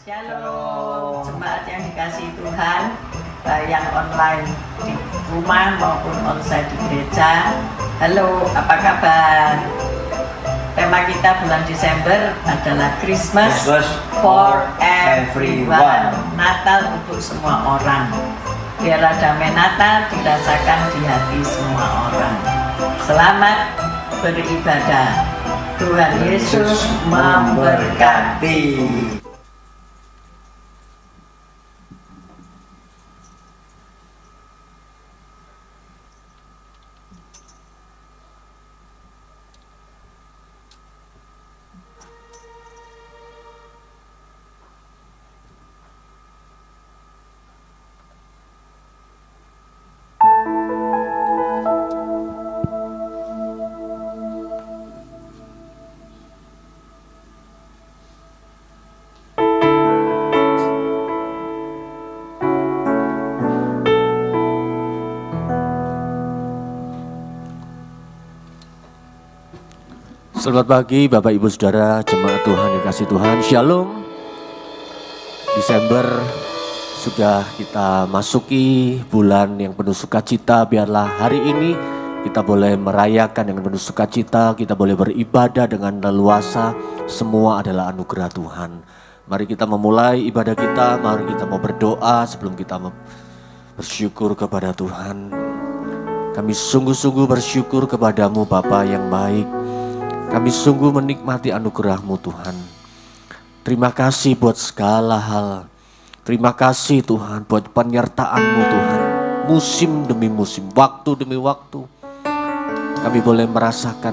Shalom, jemaat yang dikasihi Tuhan, baik yang online di rumah maupun onsite di gereja. Halo, apa kabar? Tema kita bulan Desember adalah Christmas for everyone. Natal untuk semua orang. Biarlah damai Natal dirasakan di hati semua orang. Selamat beribadah. Tuhan Yesus memberkati. Selamat pagi Bapak Ibu Saudara, jemaat Tuhan yang kasih Tuhan. Shalom. Desember sudah kita masuki bulan yang penuh sukacita. Biarlah hari ini kita boleh merayakan dengan penuh sukacita, kita boleh beribadah dengan leluasa. Semua adalah anugerah Tuhan. Mari kita memulai ibadah kita, mari kita mau berdoa sebelum kita bersyukur kepada Tuhan. Kami sungguh-sungguh bersyukur kepadamu Bapa yang baik. Kami sungguh menikmati anugerah-Mu Tuhan. Terima kasih buat segala hal. Terima kasih Tuhan buat penyertaan-Mu Tuhan. Musim demi musim, waktu demi waktu. Kami boleh merasakan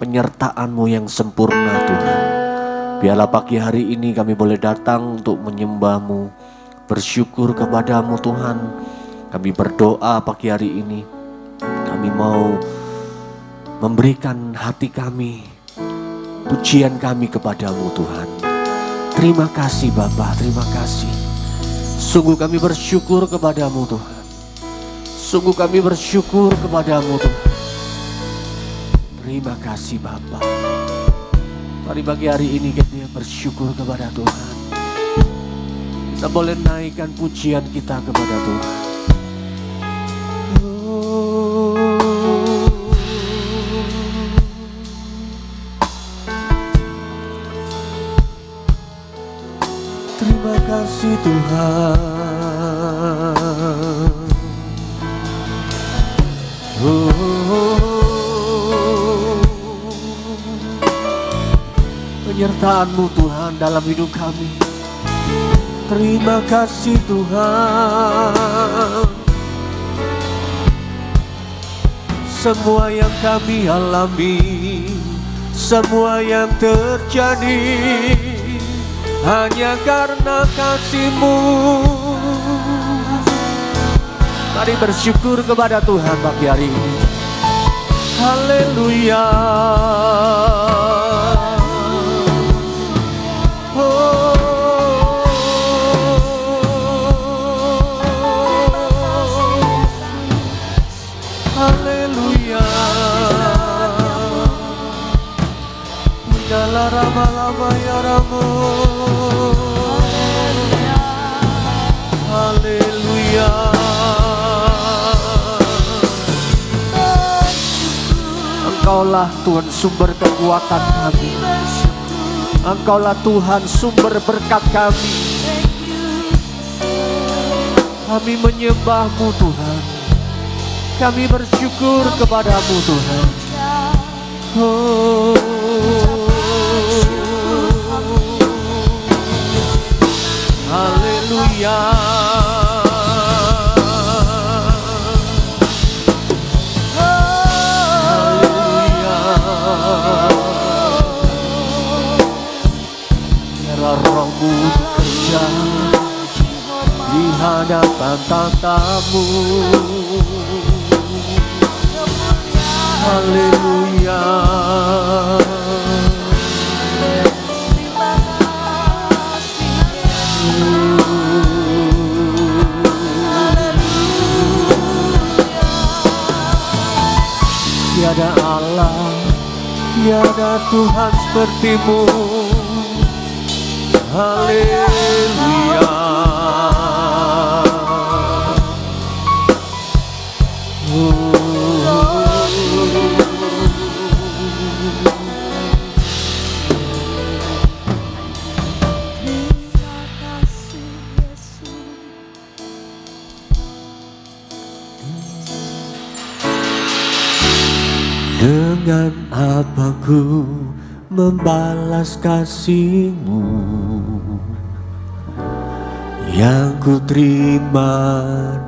penyertaan-Mu yang sempurna Tuhan. Biarlah pagi hari ini kami boleh datang untuk menyembah-Mu. Bersyukur kepada-Mu Tuhan. Kami berdoa pagi hari ini. Kami mau memberikan hati kami, pujian kami kepadamu Tuhan. Terima kasih Bapa, terima kasih. Sungguh kami bersyukur kepadamu Tuhan. Sungguh kami bersyukur kepadamu Tuhan. Terima kasih Bapa. Mari pagi hari ini kita bersyukur kepada Tuhan. Kita boleh naikkan pujian kita kepada Tuhan. Terima kasih Tuhan. Penyertaan-Mu Tuhan dalam hidup kami. Terima kasih Tuhan. Semua yang kami alami, semua yang terjadi hanya karena kasih-Mu. Mari bersyukur kepada Tuhan pagi hari ini. Haleluya. Haleluya. Dalam lama-lama ya Ramu. Haleluya. Engkaulah Tuhan sumber kekuatan kami. Engkaulah Tuhan sumber berkat kami. Kami menyembah-Mu Tuhan. Kami bersyukur kepada-Mu Tuhan. Oh. Haleluya. Haleluya. Biarlah Roh-Mu bekerja di hadapan tatamu. Haleluya. Tiada Allah, tiada Tuhan seperti-Mu. haleluya. Dengan apa ku membalas kasih-Mu yang ku terima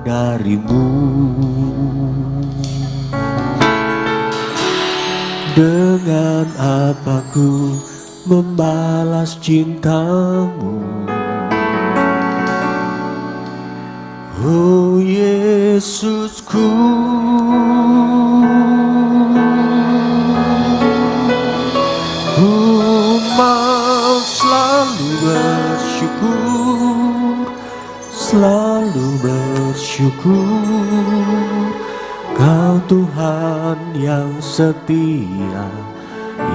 dari-Mu? Dengan apa ku membalas cinta-Mu? Oh Yesusku, ku mau selalu bersyukur, selalu bersyukur. Kau Tuhan yang setia,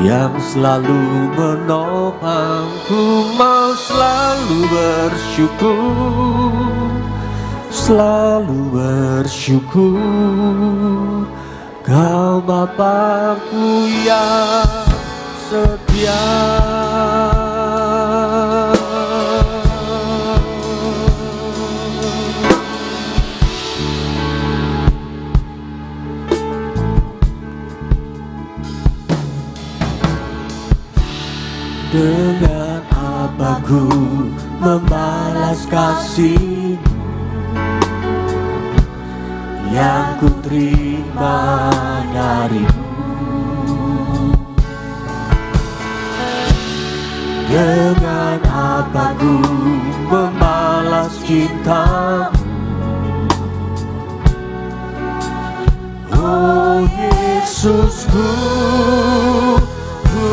yang selalu menopangku. Mau selalu bersyukur, selalu bersyukur. Kau Bapa-Ku yang setia. Dengan apa ku membalas kasih-Mu yang ku terima dari-Mu? Dengan apa ku membalas cinta-Mu? Oh Yesusku, ku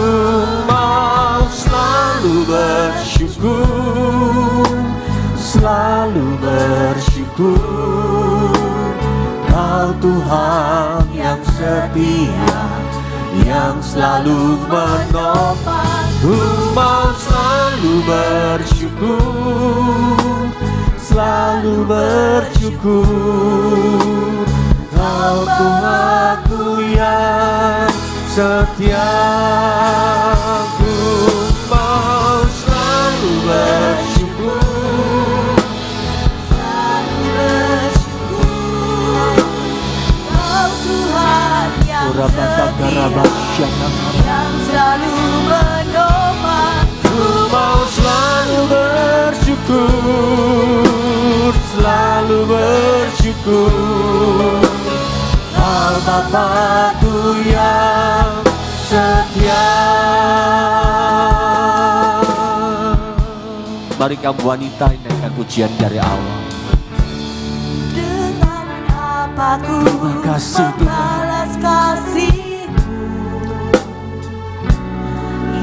mau selalu bersyukur, selalu bersyukur. Kau Tuhan yang setia, yang selalu menopang. Ku mau selalu bersyukur, selalu bersyukur. Kau Tuhanku yang setia. Ku mau selalu bersyukur, selalu bersyukur. Kau Tuhan yang setia, yang selalu menopang. Ku mau selalu bersyukur, selalu bersyukur. Kau Bapa-Ku yang setia. Mari kamu wanita naikkan pujian dari awal. Dengan apa ku kasih, membalas kasih-Mu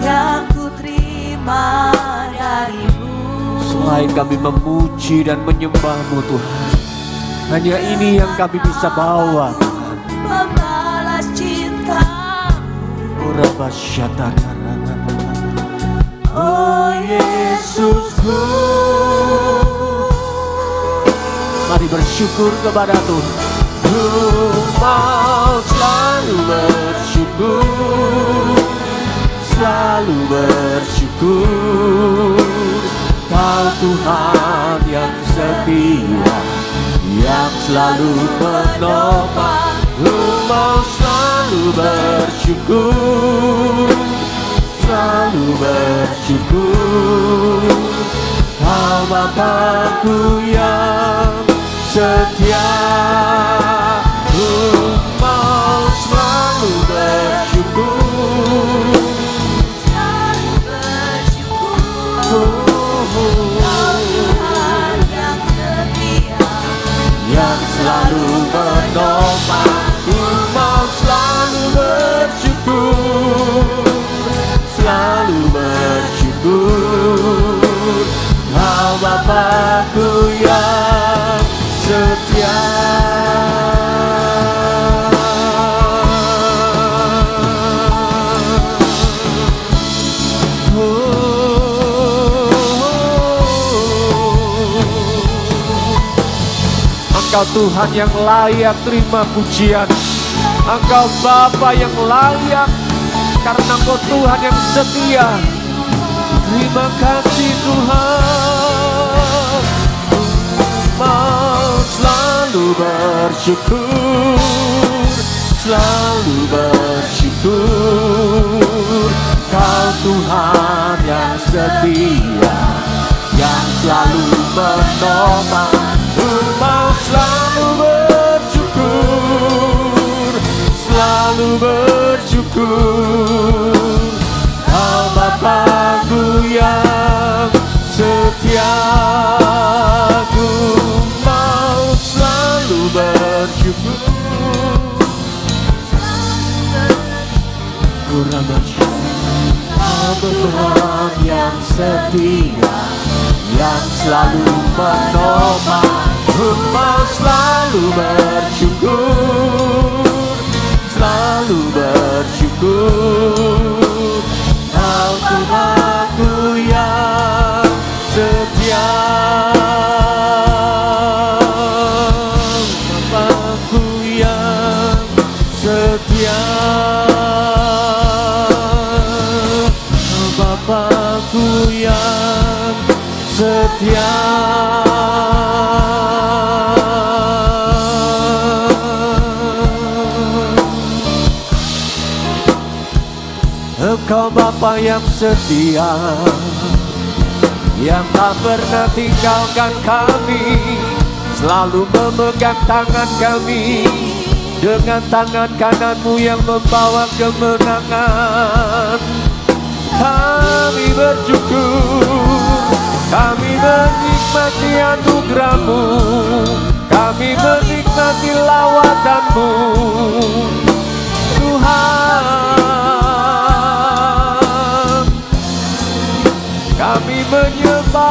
yang ku terima dari-Mu. Selain kami memuji dan menyembah-Mu Tuhan, hanya ini yang kami bisa bawa Tuhan. Membalas cinta-Mu. Oh Yesusku, mari bersyukur kepada Tuhan. Ku mau selalu bersyukur, selalu bersyukur. Kau Tuhan yang setia, yang selalu menopang. Ku mau selalu bersyukur, selalu bersyukur. Kau Bapa-Ku yang setia. Ku mau selalu bersyukur, Selalu bersyukur. Kau Tuhan yang setia, yang selalu menopang. Ku mau selalu bersyukur, selalu bersyukur. Kau Bapa-Ku Engkau Tuhan yang layak terima pujian. Engkau Bapa yang layak, karena Engkau Tuhan yang setia. Terima kasih Tuhan. Mau selalu bersyukur, selalu bersyukur. Kau Tuhan yang setia, yang selalu menopang. Mau selalu bersyukur, selalu bersyukur. Kau Bapa-Ku yang setia, Ku mau selalu bersyukur. Kau Tuhan yang setia, yang selalu menopang. Ku mau selalu bersyukur, selalu bersyukur. Kau Tuhanku yang setia, Bapa-Ku yang setia, Bapa-Ku yang setia. Engkau Bapa yang setia, yang tak pernah tinggalkan kami, selalu memegang tangan kami dengan tangan kanan-Mu yang membawa kemenangan. Kami bersyukur, kami menikmati anugerah-Mu, kami menikmati lawatan-Mu, Tuhan. Kami menyembah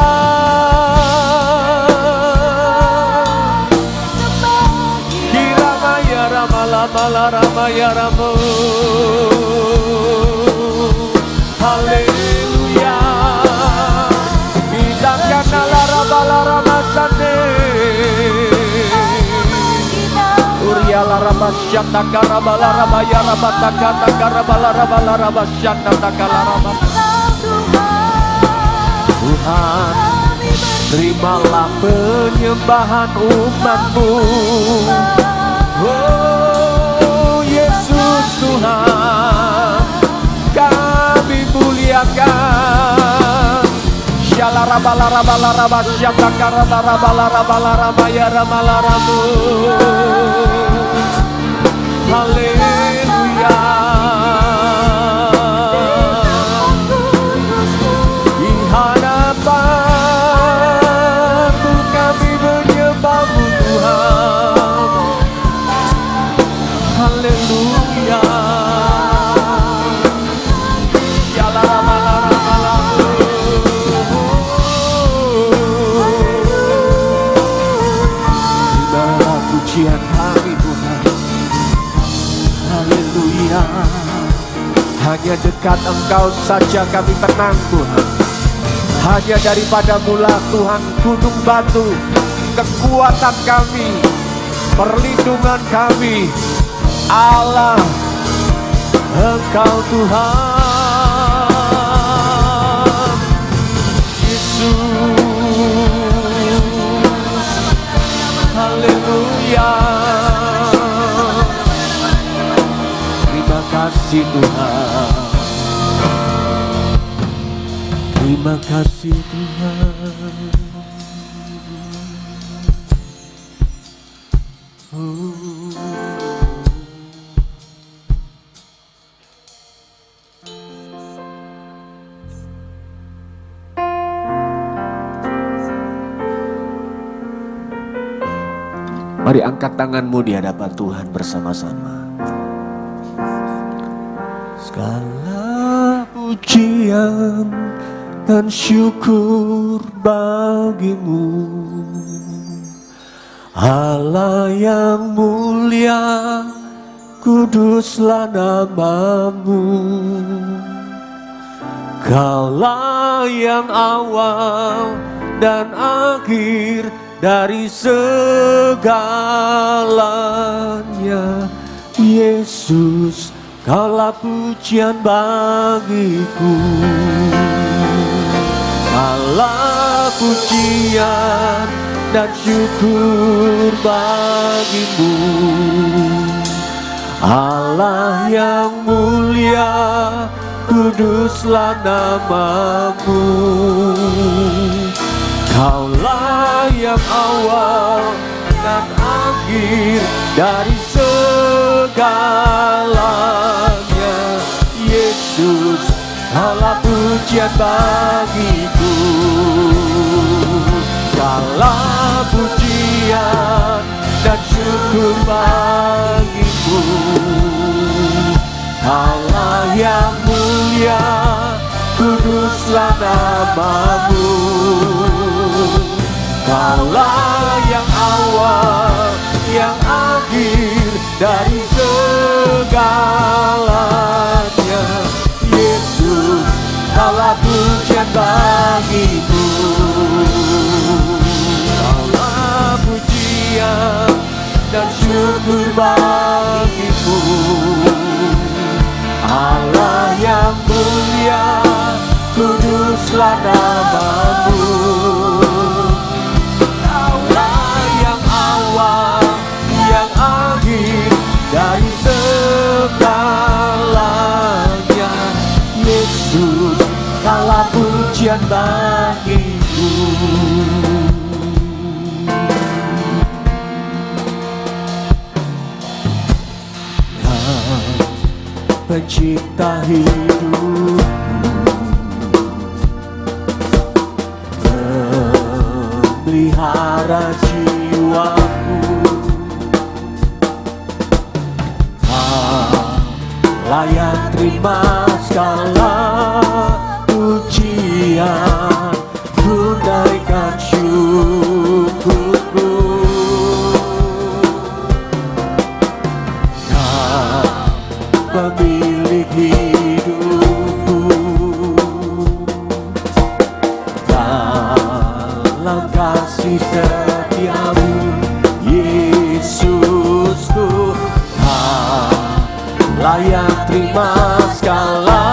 Kiramaya Ramala Ramaya Ramu. Haleluya. Bidangkan Alarabala Ramasane Uriala Rabasyata Karabala Rabaya Rabataka Takarabala Rabala Rabasyata Takarabala. Tuhan, terimalah penyembahan umat-Mu. Oh Yesus Tuhan, kami muliakan. Syalarabala Syatakarabalarabalarabalarabalaya Ramalaramu. Haleluya. Pujian kami Tuhan, haleluya. Hanya dekat Engkau saja kami tenang Tuhan. Hanya daripada mula Tuhan gunung batu, kekuatan kami, perlindungan kami, Allah Engkau Tuhan Yesus. Haleluya. Terima kasih Tuhan. Terima kasih Tuhan. Mari angkat tanganmu di hadapan Tuhan bersama-sama. Segala pujian dan syukur bagimu, Allah yang mulia, kuduslah nama-Mu. Kaulah yang awal dan akhir dari segalanya. Yesus, Kaulah pujian bagiku. Kaulah pujian dan syukur bagimu, Allah yang mulia, kuduslah namamu. Kaulah yang awal dan akhir dari segalanya. Yesus, Kaulah pujian bagiku. Segala pujian dan syukur bagimu, Allah yang mulia, kuduslah namamu. Kaulah yang awal, yang akhir dari segalanya. Yesus, Kaulah pujian bagiku. Kaulah pujian dan syukur bagimu, Allah yang mulia, kuduslah namamu. Kaulah yang awal, yang akhir dari segalanya. Yesus, Kaulah pujian bagiku. Pencipta hidup, memelihara jiwaku, layak terima segala pujian, tunaikan syukurku. Pemilik hidupku, dalam kasih setiamu, Yesusku, layak terima segala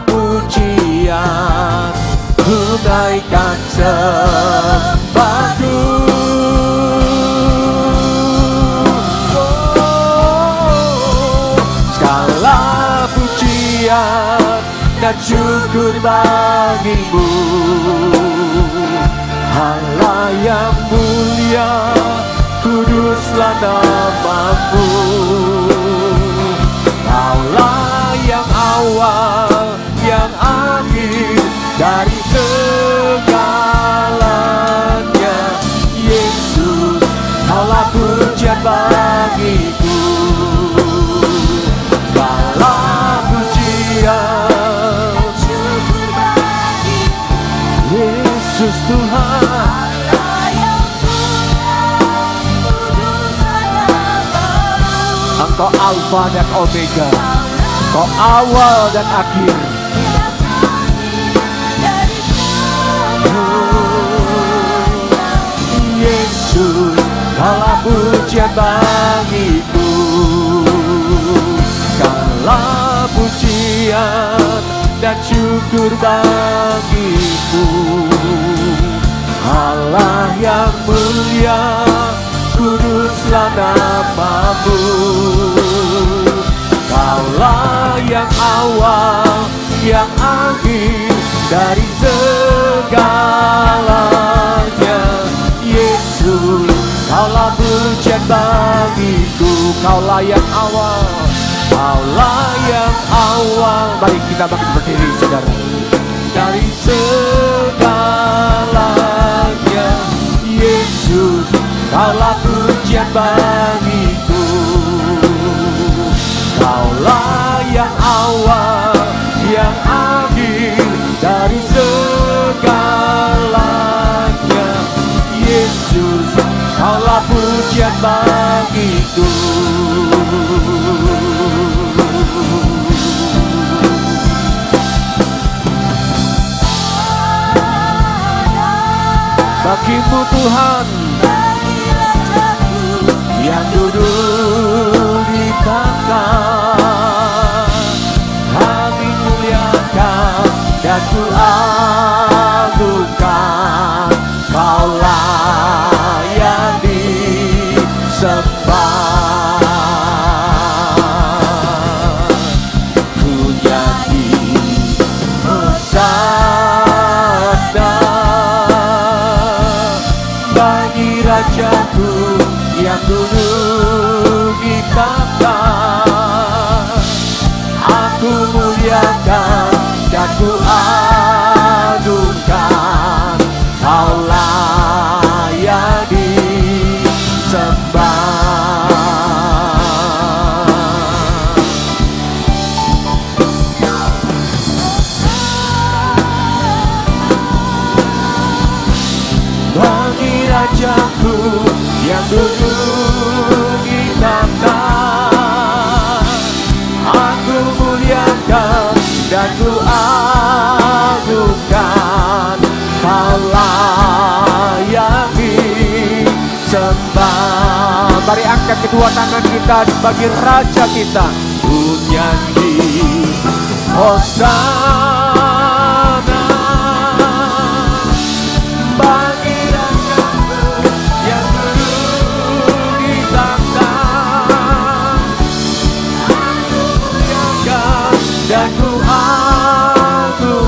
pujian, tunaikan sembahku. Dan syukur bagimu, Allah yang mulia, kuduslah namamu. Kaulah yang awal, yang akhir dari segalanya. Yesus, Kaulah pujian bagiku. Segala pujian, Yesus Tuhan, Allah yang mulia, kuduslah namamu. Engkau Alfa dan Omega, Engkau awal dan akhir. Yesus, Kaulah pujian bagiku. Segala pujian dan syukur bagimu, Allah yang mulia, kuduslah namamu. Kaulah yang awal, yang akhir dari segalanya. Yesus, Kaulah pujian bagiku. Kaulah yang awal, Kaulah yang awal. Mari kita bangkit berdiri, saudara. Dari segalanya, Yesus, Kaulah pujian bagiku. Kaulah yang awal, yang akhir dari segalanya. Yesus, Kaulah pujian bagiku. bagimu Tuhan bagi Rajaku yang duduk di tahta. Kami muliakan dan ku agungkan, Kaulah yang disembah. Ku nyanyi hosana bagi Rajaku yang duduk di tahta. Aku muliakan dan ku agungkan, Kaulah yang disembah. Bagi Rajaku yang duduk di tahta, aku muliakan dan ku agungkan, Kaulah yang disembah. Mari angkat kedua tangan kita bagi Raja kita. Ku nyanyi hosana bagi Rajaku yang duduk di tahta. Aku muliakan dan ku agungkan,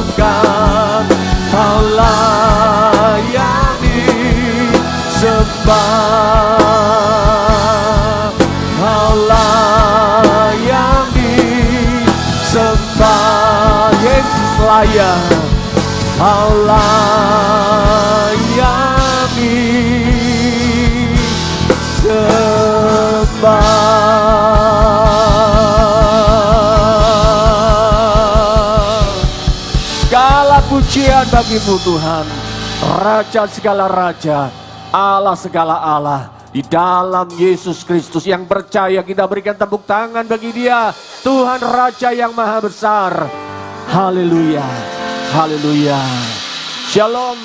Kaulah yang disembah. Kaulah yang disembah. Yesus layak, Kaulah yang disembah. Segala pujian bagimu Tuhan, Raja segala raja, Allah segala Allah. Di dalam Yesus Kristus yang percaya, kita berikan tepuk tangan bagi Dia, Tuhan Raja yang maha besar. Haleluya, haleluya. Shalom.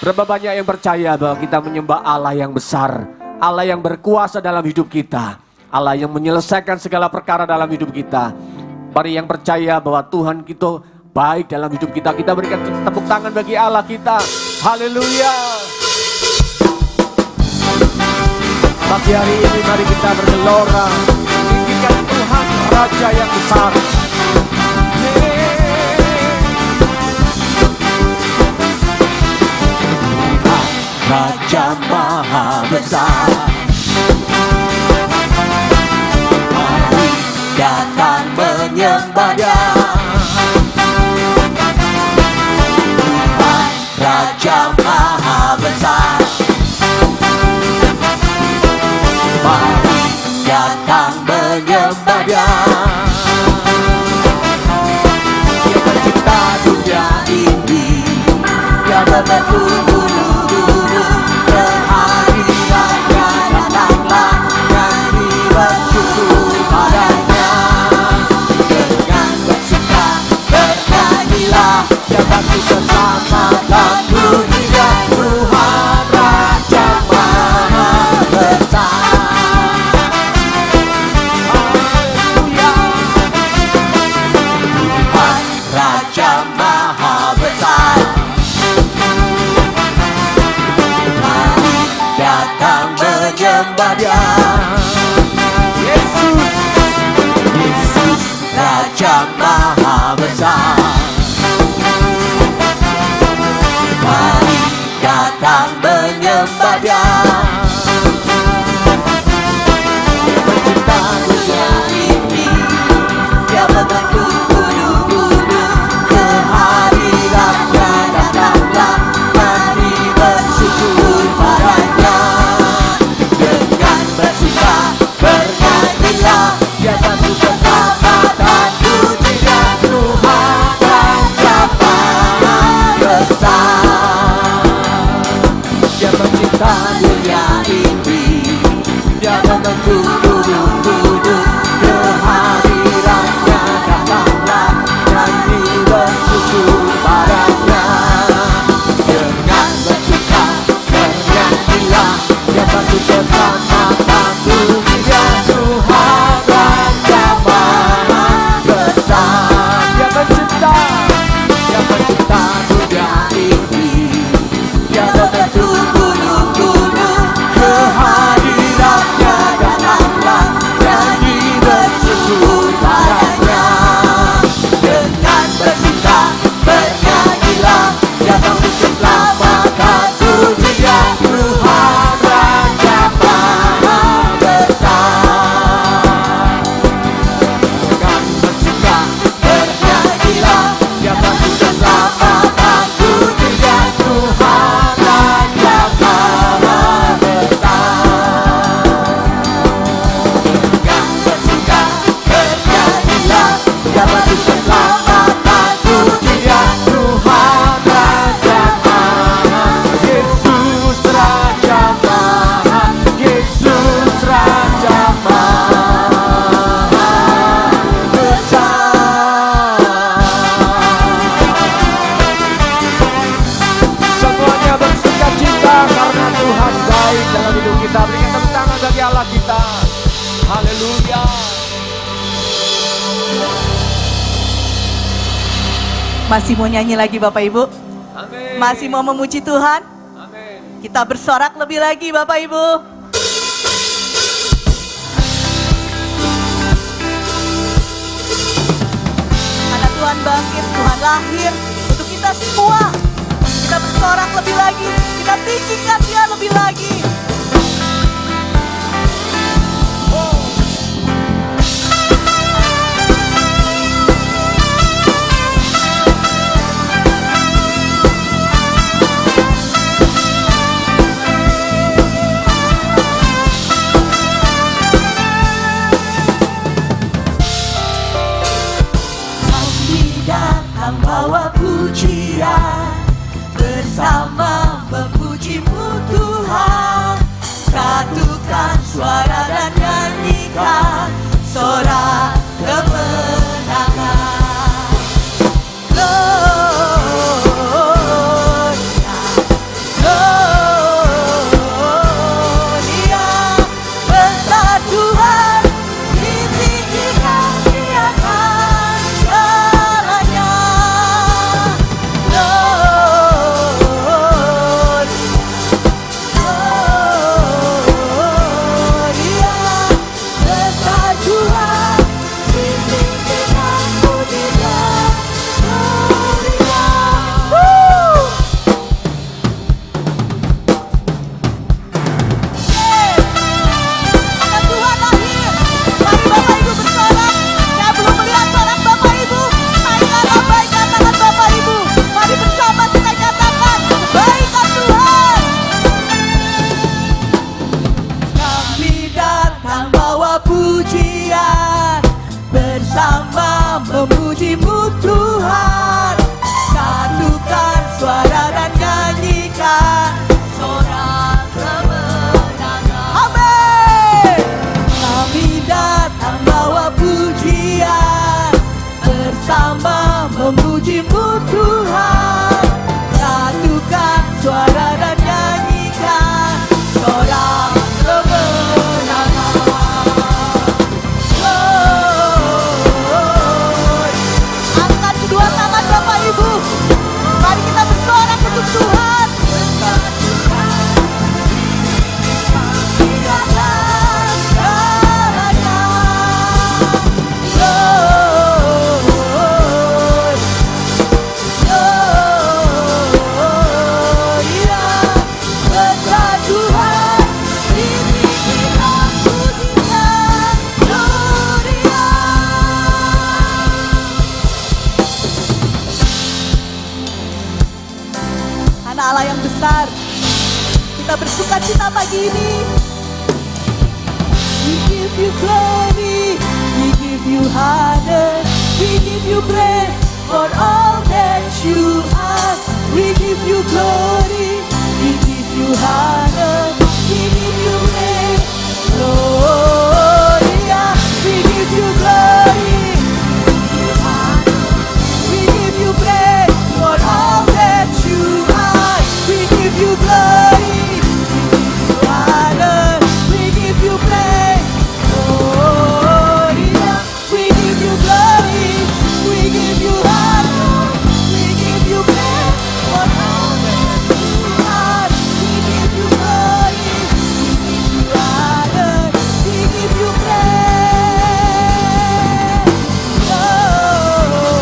Berapa banyak yang percaya bahwa kita menyembah Allah yang besar, Allah yang berkuasa dalam hidup kita, Allah yang menyelesaikan segala perkara dalam hidup kita. Mari yang percaya bahwa Tuhan kita baik dalam hidup kita, kita berikan tepuk tangan bagi Allah kita. Haleluya. Pagi hari ini mari kita bergelora, tinggikan Tuhan Raja yang besar. Raja maha besar, mari datang menyembah Dia. Raja maha besar, mari datang menyembah Dia. Dia pencipta dunia ini, Dia membentuk bulu-bulu. Kehadirannya datanglah, nyanyi bersyukur padanya. Dengan bersuka bernyanyilah, Dia bantu bersama dan pujinya. Tuhan Raja maha besar. Haleluya. Tuhan Raja maha besar, mari datang menyembah Dia. Yesus, Yesus Raja maha besar, mari datang menyembah Dia. Pencipta dunia ini, Dia membentuk bulu-bulu. Kehadirannya datanglah, mari bersyukur padanya. Dengan bersuka bernyanyilah, Dia bantu bersama dan pujinya. Tuhan Raja maha besar, Dia pencipta dunia Masih mau nyanyi lagi Bapak Ibu? Amin. Masih mau memuji Tuhan? Amin. Kita bersorak lebih lagi Bapak Ibu. Karena Tuhan bangkit, Tuhan lahir untuk kita semua. Kita bersorak lebih lagi, kita tinggikan Dia lebih lagi. Bawa pujian bersama memuji-Mu Tuhan, satukan suara dan nyanyikan sorak kemenangan. Gloria, Gloria, besar Tuhan, ditinggikan di atas segalanya. Memuji-Mu Tuhan, satukan suara dan nyanyikan sorak kemenangan. Amin. Kami datang bawa pujian bersama memuji-Mu Tuhan, satukan suara dan nyanyikan sorak kemenangan. Kedua tangan Bapak Ibu, mari kita bersorak untuk Tuhan. Allah yang besar, kita bersuka cita pagi ini. We give you glory, we give you honor, we give you praise for all that you are. We give you glory, we give you honor, we give you praise. Gloria, we give you glory, we give you praise for all that you are. We give you glory, we give you honor, we give you praise. Gloria, we give you glory, we give you honor, we give you praise for all that you are. We give you glory, we give you honor, we give you praise. Lord,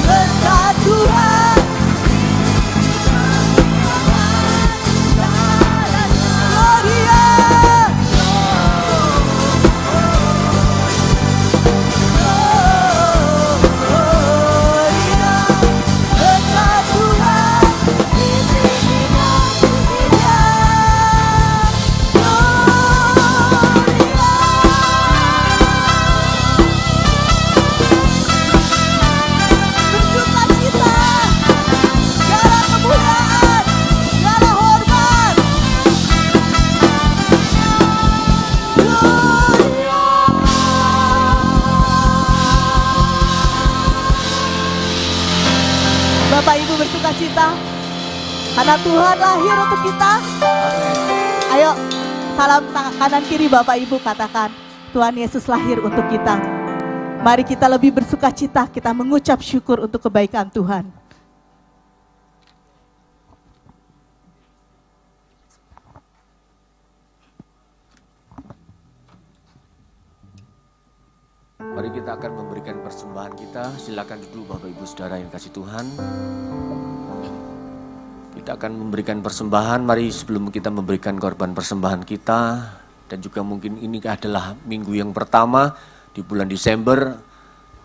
besar Tuhan, Gloria, Gloria, besar Tuhan, ditinggikan pujian, Gloria. Bersuka cita, segala kemuliaan, segala hormat. Gloria. Bapak Ibu bersuka cita karena Tuhan lahir untuk kita. Ayo, salam kanan kiri Bapak Ibu katakan, Tuhan Yesus lahir untuk kita. Mari kita lebih bersuka cita, kita mengucap syukur untuk kebaikan Tuhan. Mari kita akan memberikan persembahan kita. Silakan duduk Bapak Ibu Saudara yang kasih Tuhan. Kita akan memberikan persembahan. Mari sebelum kita memberikan korban persembahan kita, dan juga mungkin ini adalah minggu yang pertama di bulan Desember,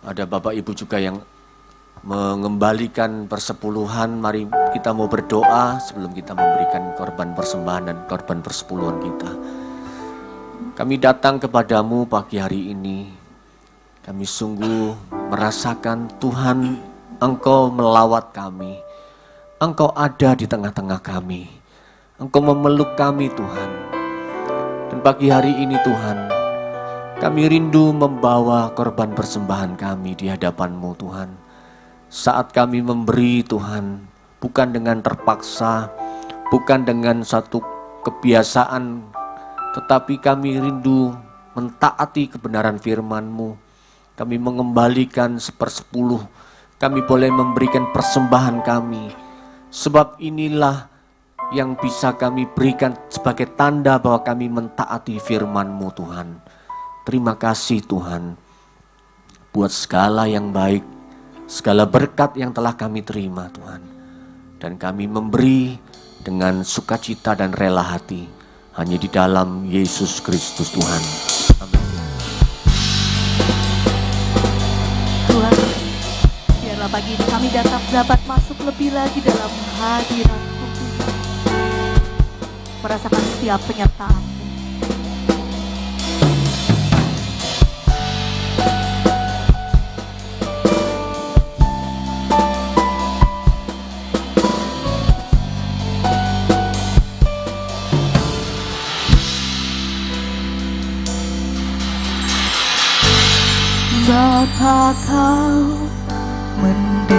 ada Bapak Ibu juga yang mengembalikan persepuluhan. Mari kita mau berdoa sebelum kita memberikan korban persembahan dan korban persepuluhan kita. Kami datang kepadamu pagi hari ini. Kami sungguh merasakan Tuhan, Engkau melawat kami. Engkau ada di tengah-tengah kami. Engkau memeluk kami Tuhan. Dan pagi hari ini Tuhan, kami rindu membawa korban persembahan kami di hadapan-Mu Tuhan. Saat kami memberi Tuhan, bukan dengan terpaksa, bukan dengan satu kebiasaan, tetapi kami rindu mentaati kebenaran firman-Mu. Kami mengembalikan 1/10, kami boleh memberikan persembahan kami. Sebab inilah yang bisa kami berikan sebagai tanda bahwa kami mentaati firman-Mu Tuhan. Terima kasih Tuhan, buat segala yang baik, segala berkat yang telah kami terima Tuhan. Dan kami memberi dengan sukacita dan rela hati, hanya di dalam Yesus Kristus Tuhan. Amin. Tuhan, biarlah pagi ini kami dapat masuk lebih lagi dalam hadirat-Mu, merasakan setiap penyertaan-Mu. Bapa, Kau mendengar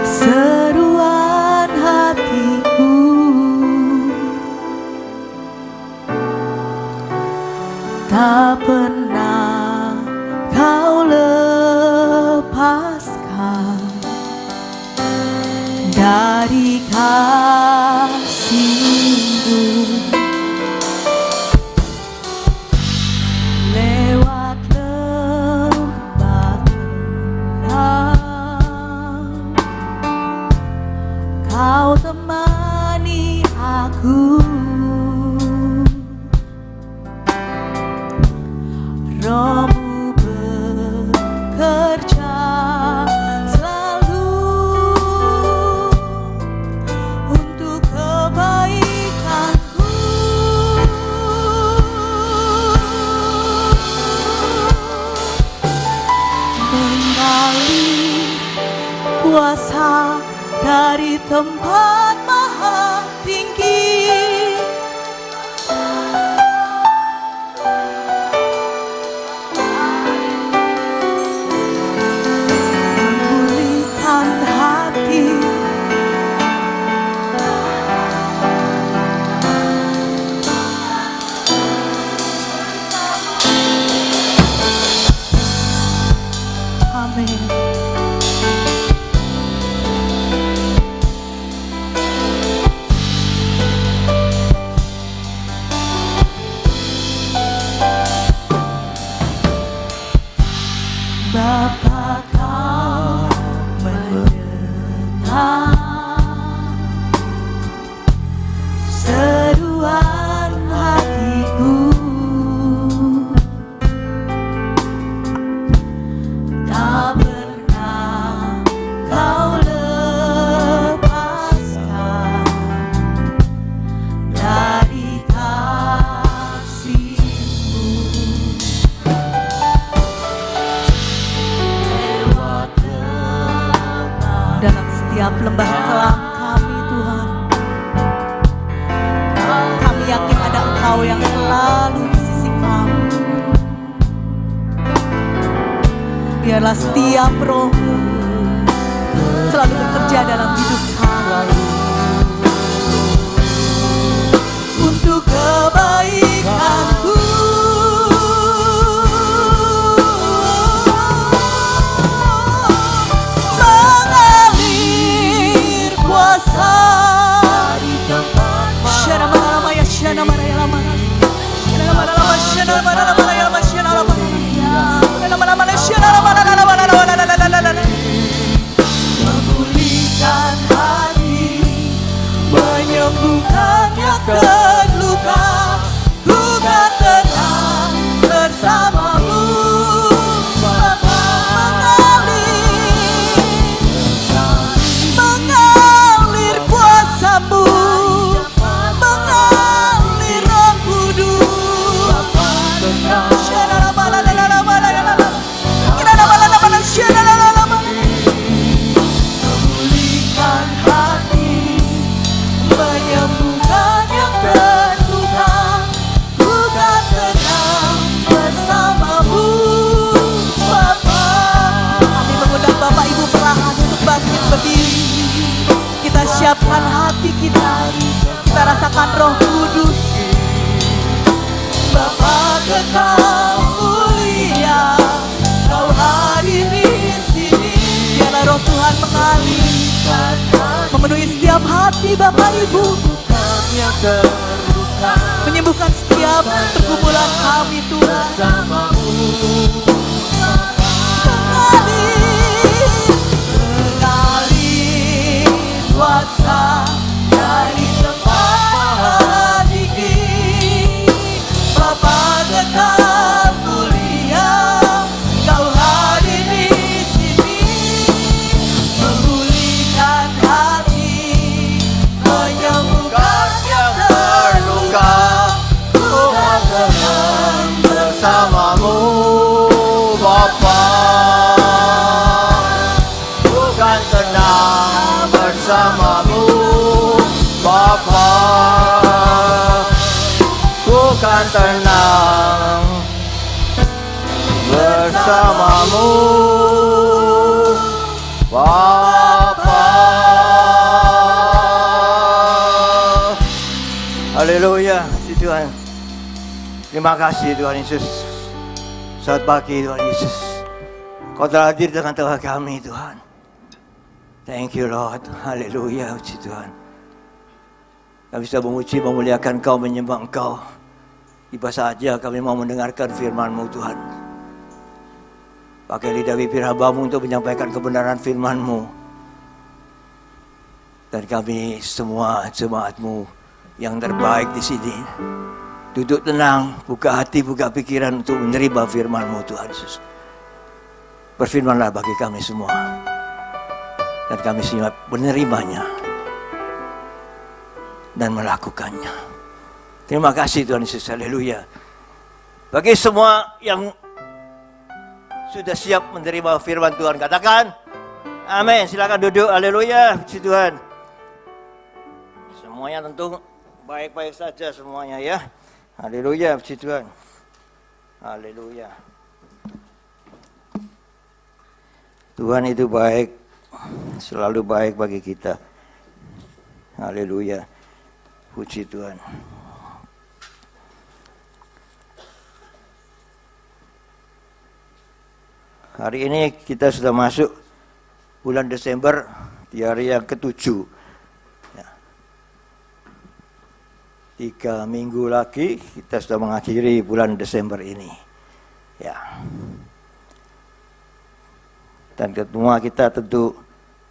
seruan hatiku, tak pernah Kau lepaskan dari kasih-Mu. Kau temani aku, Roh-Mu bekerja selalu untuk kebaikanku. Menggali kuasa dari tempat maha tinggi, memulihkan hati, amin. Bapa, Kau mendengar seruan hatiku, tak pernah Kau lepaskan dari kasih-Mu. Dalam setiap lembah kelam kami Tuhan, kami yakin ada Engkau yang selalu di sisi kami. Biarlah setiap Roh-Mu selalu bekerja dalam hidup kami untuk untuk kebaikanku. Mengalir kuasa di tempat Shana Marama ya Shana Maraya Lama Shana Marama Shana Marama ya Lama Shana Marama Shana Marama Shana Marama memulihkan hati, menyembuhkan yang terluka, ku kan tenang bersamamu. Bapa mengalir kuasamu, mengalir Roh Kudus. Memulihkan hati, menyembuhkan yang terluka, ku kan tenang bersamamu. Bapa, kami mengundang Bapak Ibu perlahan untuk bangkit berdiri. Kita siapkan hati kita, kita rasakan Roh Kudus. Bapa kekal mulia, Kau hadir di sini. Biarlah Roh Tuhan mengalirkan, memenuhi setiap hati Bapak Ibu, yang terluka menyembuhkan setiap pergumulan kami Tuhan. Mengalir kuasa dari tempat Maha Tinggi. Bapa kekal mulia, Kau hadir di sini. Memulihkan hati, menyembuhkan yang terluka, ku kan tenang bersamamu Bapa, bukan tenang bersamamu Bapa, bukan tenang bersamamu Bapa. Haleluya, puji Tuhan. Terima kasih Tuhan Yesus. Selamat pagi Tuhan Yesus. Kau telah hadir dengan tengah kami Tuhan. Thank you Lord. Haleluya, puji Tuhan. Kami sudah memuji, memuliakan Kau, menyembah Engkau. Tiba saja kami mau mendengarkan firman-Mu Tuhan. Pakai lidah bibir hamba-Mu untuk menyampaikan kebenaran firman-Mu. Dan kami semua jemaat-Mu yang terbaik di sini, duduk tenang, buka hati, buka pikiran untuk menerima firman-Mu Tuhan Yesus. Berfirmanlah bagi kami semua, dan kami siap menerimanya dan melakukannya. Terima kasih Tuhan Yesus, haleluya. Bagi semua yang sudah siap menerima firman Tuhan, katakan amin. Silakan duduk, haleluya, puji Tuhan. Semuanya tentu baik-baik saja semuanya ya. Haleluya, puji Tuhan. Haleluya. Tuhan itu baik, selalu baik bagi kita. Haleluya, puji Tuhan. Hari ini kita sudah masuk bulan Desember, di hari yang ke-7. Ya. 3 minggu lagi kita sudah mengakhiri bulan Desember ini. Ya. Dan semua kita tentu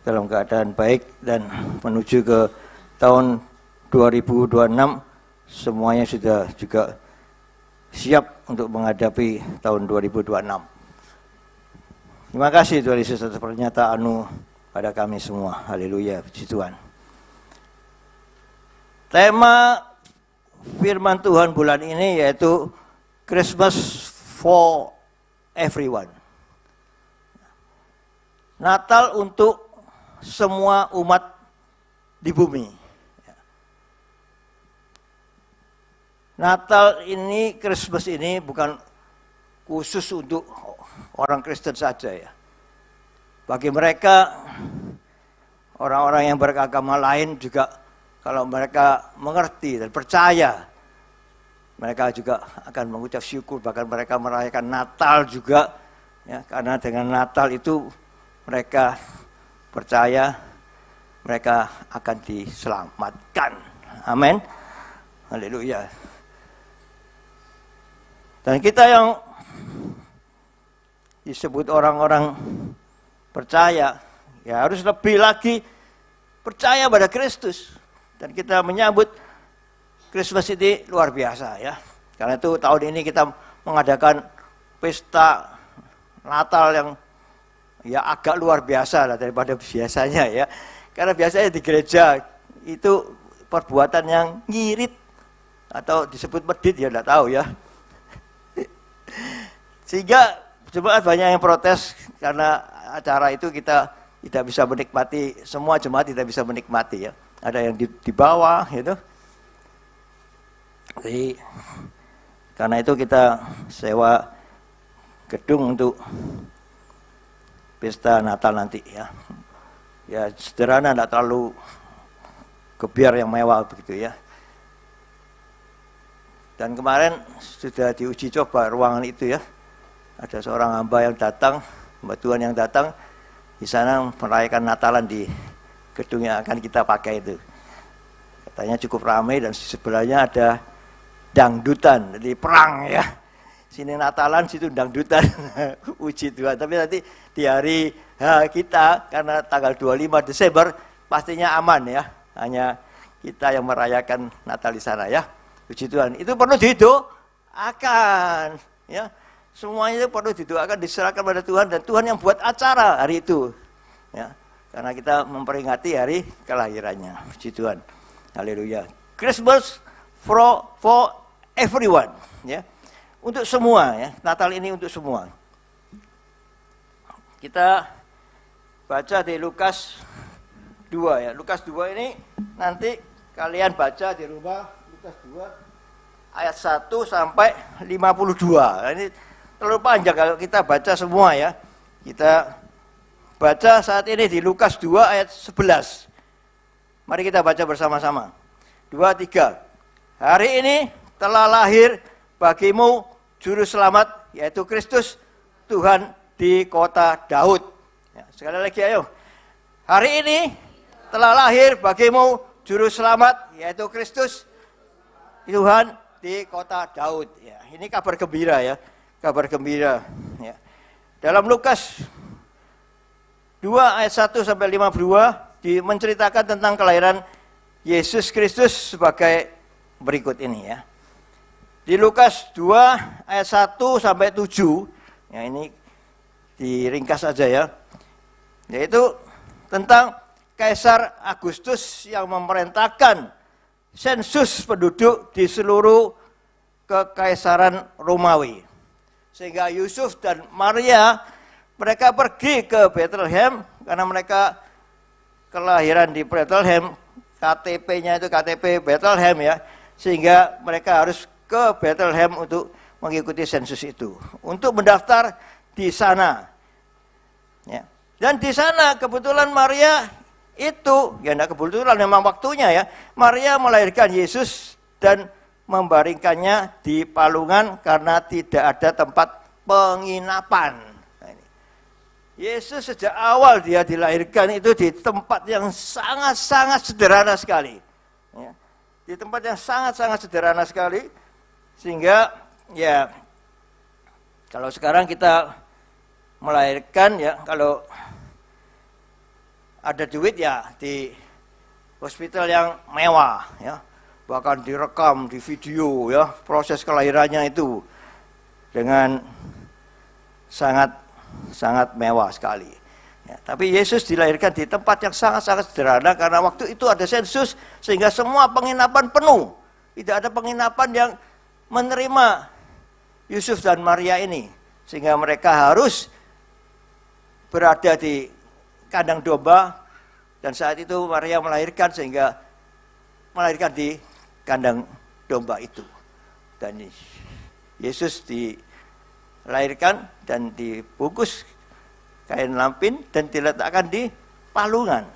dalam keadaan baik dan menuju ke tahun 2026 semuanya sudah juga siap untuk menghadapi tahun 2026. Terima kasih Tuhan Yesus atas pernyataan-Mu pada kami semua. Haleluya, puji Tuhan. Tema firman Tuhan bulan ini yaitu Christmas for everyone. Natal untuk semua umat di bumi. Natal ini, Christmas ini bukan khusus untuk orang Kristen saja ya. Bagi mereka, orang-orang yang beragama lain juga, kalau mereka mengerti dan percaya mereka juga akan mengucap syukur, bahkan mereka merayakan Natal juga, ya, karena dengan Natal itu mereka percaya mereka akan diselamatkan. Amin. Haleluya. Dan kita yang disebut orang-orang percaya, ya harus lebih lagi percaya pada Kristus. Dan kita menyambut Christmas ini luar biasa ya. Karena itu tahun ini kita mengadakan pesta Natal yang ya agak luar biasa lah daripada biasanya ya. Karena biasanya di gereja itu perbuatan yang ngirit atau disebut medit ya enggak tahu ya. Sehingga jemaat banyak yang protes karena acara itu kita tidak bisa menikmati, semua jemaat tidak bisa menikmati ya. Ada yang di bawah gitu. Jadi karena itu kita sewa gedung untuk pesta Natal nanti ya. Ya sederhana, tidak terlalu gebiar yang mewah begitu ya. Dan kemarin sudah diuji coba ruangan itu ya. Ada seorang hamba yang datang, hamba Tuhan yang datang di sana merayakan Natalan di gedung yang akan kita pakai itu. Katanya cukup ramai dan sebelahnya ada dangdutan, jadi perang ya. Sini Natalan, situ dangdutan. Uji Tuhan. Tapi nanti di hari kita, karena tanggal 25 Desember, pastinya aman ya. Hanya kita yang merayakan Natal di sana ya. Puji Tuhan. Itu perlu didoakan ya. Semuanya itu perlu didoakan, diserahkan pada Tuhan, dan Tuhan yang buat acara hari itu. Ya. Karena kita memperingati hari kelahirannya. Puji Tuhan. Haleluya. Christmas for everyone ya. Untuk semua ya. Natal ini untuk semua. Kita baca di Lukas 2 ya. Lukas 2 ini nanti kalian baca di rumah. Lukas 2 ayat 1 sampai 52. Ini terlalu panjang kalau kita baca semua ya. Kita baca saat ini di Lukas 2 ayat 11. Mari kita baca bersama-sama. 2, 3. Hari ini telah lahir bagimu juru selamat, yaitu Kristus Tuhan di kota Daud. Ya, sekali lagi ayo. Hari ini telah lahir bagimu juru selamat, yaitu Kristus Tuhan di kota Daud. Ya, ini kabar gembira ya, kabar gembira. Ya. Dalam Lukas 2 ayat 1 sampai 52 menceritakan tentang kelahiran Yesus Kristus sebagai berikut ini ya. Di Lukas 2 ayat 1 sampai 7, ya ini diringkas saja ya. Yaitu tentang Kaisar Agustus yang memerintahkan sensus penduduk di seluruh kekaisaran Romawi. Sehingga Yusuf dan Maria mereka pergi ke Bethlehem karena mereka kelahiran di Bethlehem, KTP-nya itu KTP Bethlehem ya. Sehingga mereka harus ke Bethlehem untuk mengikuti sensus itu, untuk mendaftar di sana. Ya. Dan di sana kebetulan Maria itu, ya tidak kebetulan memang waktunya ya, Maria melahirkan Yesus dan membaringkannya di palungan karena tidak ada tempat penginapan. Nah, ini. Yesus sejak awal dia dilahirkan itu di tempat yang sangat-sangat sederhana sekali. Ya. Di tempat yang sangat-sangat sederhana sekali. Sehingga ya kalau sekarang kita melahirkan ya, kalau ada duit ya di hospital yang mewah ya, bahkan direkam di video ya proses kelahirannya itu dengan sangat mewah sekali ya. Tapi Yesus dilahirkan di tempat yang sangat-sangat sederhana karena waktu itu ada sensus sehingga semua penginapan penuh, tidak ada penginapan yang menerima Yusuf dan Maria ini, sehingga mereka harus berada di kandang domba, dan saat itu Maria melahirkan sehingga melahirkan di kandang domba itu. Dan Yesus dilahirkan dan dibungkus kain lampin dan diletakkan di palungan.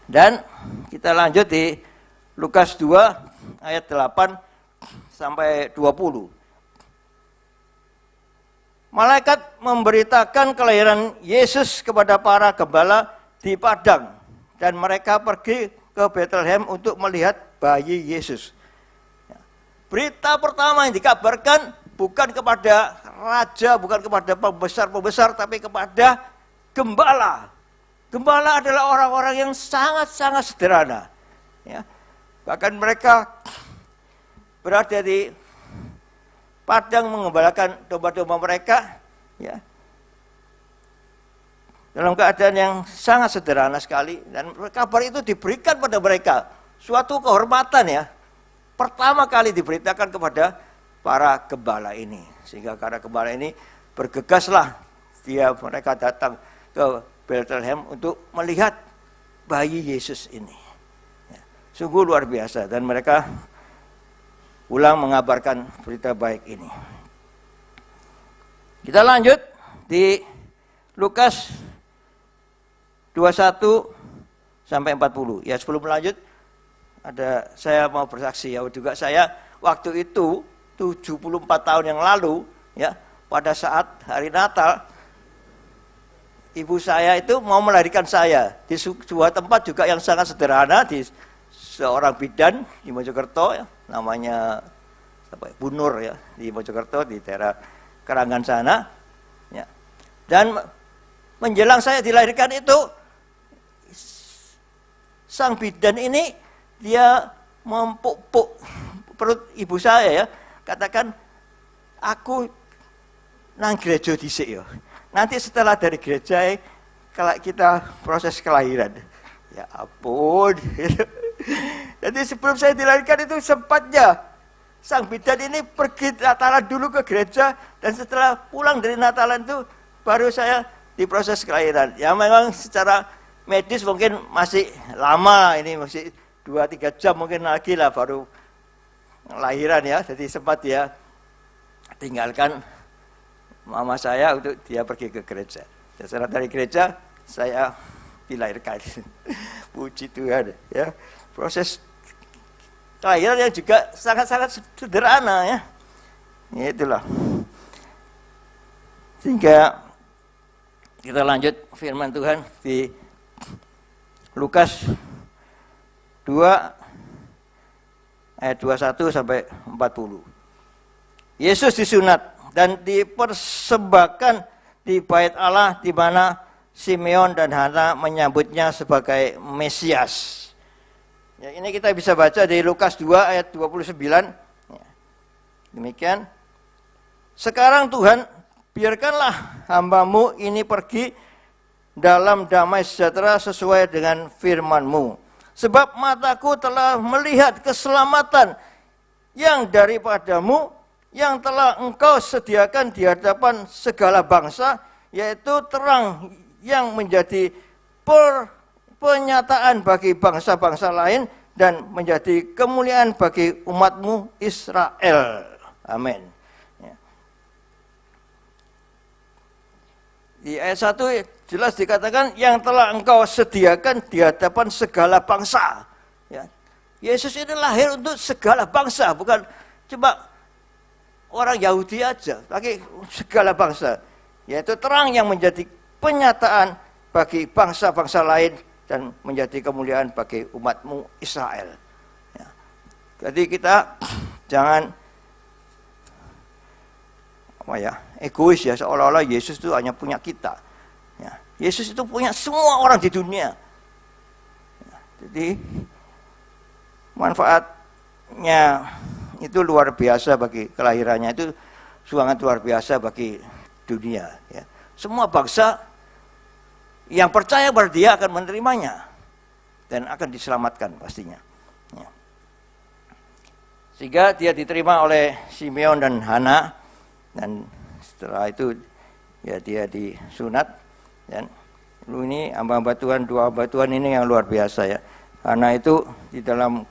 Dan kita lanjut di Lukas 2 ayat 8 sampai 20. Malaikat memberitakan kelahiran Yesus kepada para gembala di padang, dan mereka pergi ke Bethlehem untuk melihat bayi Yesus. Berita pertama yang dikabarkan bukan kepada raja, bukan kepada pembesar-pembesar, tapi kepada gembala. Gembala adalah orang-orang yang sangat-sangat sederhana. Ya. Bahkan mereka berada di padang mengembalakan domba-domba mereka, ya, dalam keadaan yang sangat sederhana sekali. Dan kabar itu diberikan pada mereka, suatu kehormatan ya, pertama kali diberitakan kepada para gembala ini. Sehingga para gembala ini bergegaslah mereka datang ke Bethlehem untuk melihat bayi Yesus ini. Ya, sungguh luar biasa, dan mereka ulang mengabarkan berita baik ini. Kita lanjut di Lukas 21 sampai 40. Ya, sebelum lanjut saya mau bersaksi ya, juga saya waktu itu 74 tahun yang lalu ya, pada saat hari Natal ibu saya itu mau melahirkan saya di sebuah tempat juga yang sangat sederhana, di seorang bidan di Mojokerto ya, namanya Bu Nur ya, di Mojokerto di daerah Kerangan sana ya. Dan menjelang saya dilahirkan itu, sang bidan ini dia mempuk-puk perut ibu saya ya, katakan, aku nang gereja dhisik ya. Nanti setelah dari gereja kalau kita proses kelahiran. Ya ampun. Jadi sebelum saya dilahirkan itu sempatnya sang bidan ini pergi Natalan dulu ke gereja, dan setelah pulang dari Natalan itu baru saya diproses kelahiran. Ya memang secara medis mungkin masih lama, ini masih 2-3 jam mungkin lagi lah baru lahiran ya. Jadi sempat dia tinggalkan mama saya untuk dia pergi ke gereja. Dan setelah dari gereja saya dilahirkan. Puji Tuhan ya. Proses kelahiran yang juga sangat-sangat sederhana ya. Ya itulah. Sehingga kita lanjut firman Tuhan di Lukas 2 ayat 21 sampai 40. Yesus disunat dan dipersembahkan di bait Allah, di mana Simeon dan Hana menyambutnya sebagai Mesias. Ya, ini kita bisa baca di Lukas 2 ayat 29. Ya. Demikian. Sekarang Tuhan, biarkanlah hamba-Mu ini pergi dalam damai sejahtera sesuai dengan firman-Mu. Sebab mataku telah melihat keselamatan yang daripadamu, yang telah Engkau sediakan di hadapan segala bangsa, yaitu terang yang menjadi penyataan bagi bangsa-bangsa lain dan menjadi kemuliaan bagi umat-Mu Israel. Amin. Ya. Di ayat 1 jelas dikatakan yang telah Engkau sediakan di hadapan segala bangsa. Ya. Yesus ini lahir untuk segala bangsa, bukan cuma orang Yahudi aja, tapi segala bangsa. Yaitu terang yang menjadi penyataan bagi bangsa-bangsa lain dan menjadi kemuliaan bagi umat-Mu Israel. Ya. Jadi kita jangan egois ya, seolah-olah Yesus itu hanya punya kita. Ya. Yesus itu punya semua orang di dunia. Ya. Jadi manfaatnya itu luar biasa bagi kelahirannya, itu sangat luar biasa bagi dunia. Ya. Semua bangsa yang percaya pada dia akan menerimanya dan akan diselamatkan pastinya. Ya. Sehingga dia diterima oleh Simeon dan Hana, dan setelah itu ya dia disunat. Dan ini hamba-hamba Tuhan, dua hamba Tuhan ini yang luar biasa ya. Hana itu di dalam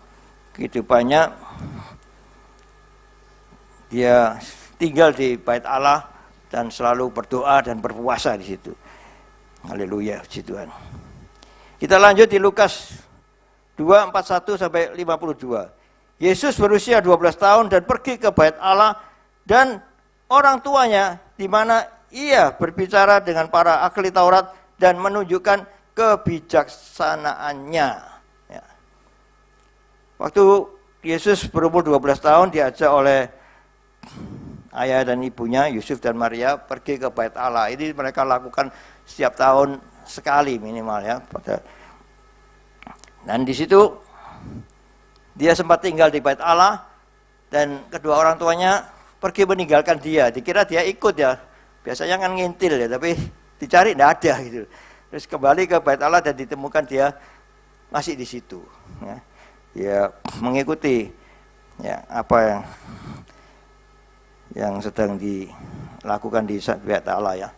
kehidupannya dia tinggal di bait Allah dan selalu berdoa dan berpuasa di situ. Haleluya, puji Tuhan. Kita lanjut di Lukas 2:41 sampai 52. Yesus berusia 12 tahun dan pergi ke bait Allah, dan orang tuanya di mana ia berbicara dengan para ahli Taurat dan menunjukkan kebijaksanaannya. Ya. Waktu Yesus berumur 12 tahun diajak oleh ayah dan ibunya, Yusuf dan Maria, pergi ke bait Allah. Ini mereka lakukan setiap tahun sekali minimal ya. Dan di situ dia sempat tinggal di bait Allah, dan kedua orang tuanya pergi meninggalkan dia. Dikira dia ikut ya, biasanya kan ngintil ya, tapi dicari tidak ada gitu. Terus kembali ke bait Allah dan ditemukan dia masih di situ. Ya. Dia mengikuti ya apa yang sedang dilakukan di bait Allah ya.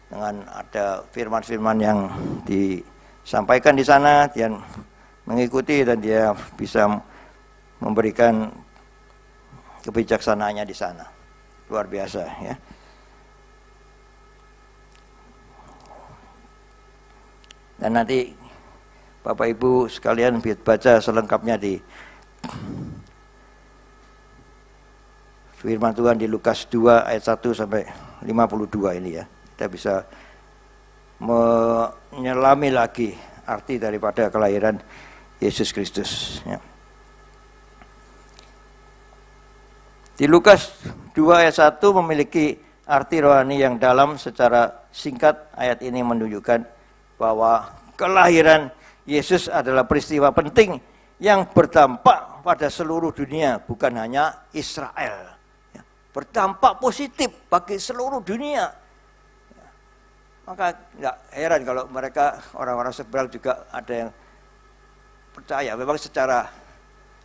Dengan ada firman-firman yang disampaikan di sana, dia mengikuti dan dia bisa memberikan kebijaksanaannya di sana. Luar biasa ya. Dan nanti Bapak Ibu sekalian baca selengkapnya di firman Tuhan di Lukas 2 ayat 1 sampai 52 ini ya. Kita bisa menyelami lagi arti daripada kelahiran Yesus Kristus ya. Di Lukas 2 ayat 1 memiliki arti rohani yang dalam. Secara singkat ayat ini menunjukkan bahwa kelahiran Yesus adalah peristiwa penting yang berdampak pada seluruh dunia, bukan hanya Israel ya. Berdampak positif bagi seluruh dunia ya. Maka tidak heran kalau mereka orang-orang seberang juga ada yang percaya. Memang secara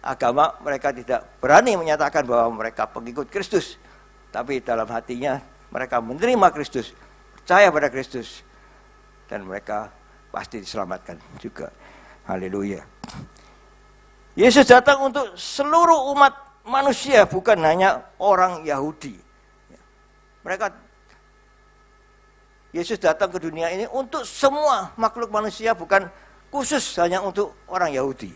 agama mereka tidak berani menyatakan bahwa mereka pengikut Kristus, tapi dalam hatinya mereka menerima Kristus, percaya pada Kristus, dan mereka pasti diselamatkan juga. Haleluya. Yesus datang untuk seluruh umat manusia, bukan hanya orang Yahudi. Yesus datang ke dunia ini untuk semua makhluk manusia, bukan khusus hanya untuk orang Yahudi.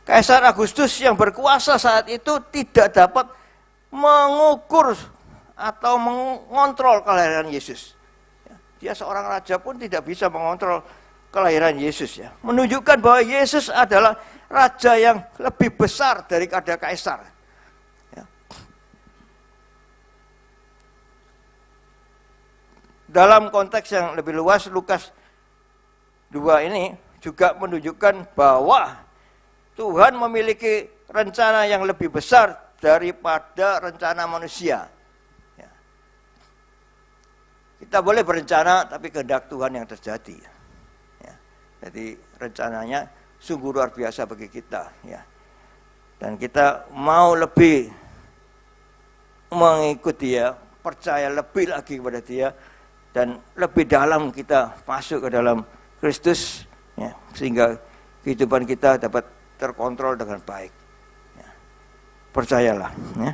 Kaisar Agustus yang berkuasa saat itu tidak dapat mengukur atau mengontrol kelahiran Yesus. Dia seorang raja pun tidak bisa mengontrol kelahiran Yesus ya. Menunjukkan bahwa Yesus adalah raja yang lebih besar daripada kaisar. Ya. Dalam konteks yang lebih luas, Lukas 2 ini juga menunjukkan bahwa Tuhan memiliki rencana yang lebih besar daripada rencana manusia. Ya. Kita boleh berencana, tapi kehendak Tuhan yang terjadi. Ya. Jadi rencananya sungguh luar biasa bagi kita. Ya. Dan kita mau lebih mengikuti Dia, percaya lebih lagi kepada Dia, dan lebih dalam kita masuk ke dalam Kristus, ya, sehingga kehidupan kita dapat terkontrol dengan baik. Ya. Percayalah. Ya.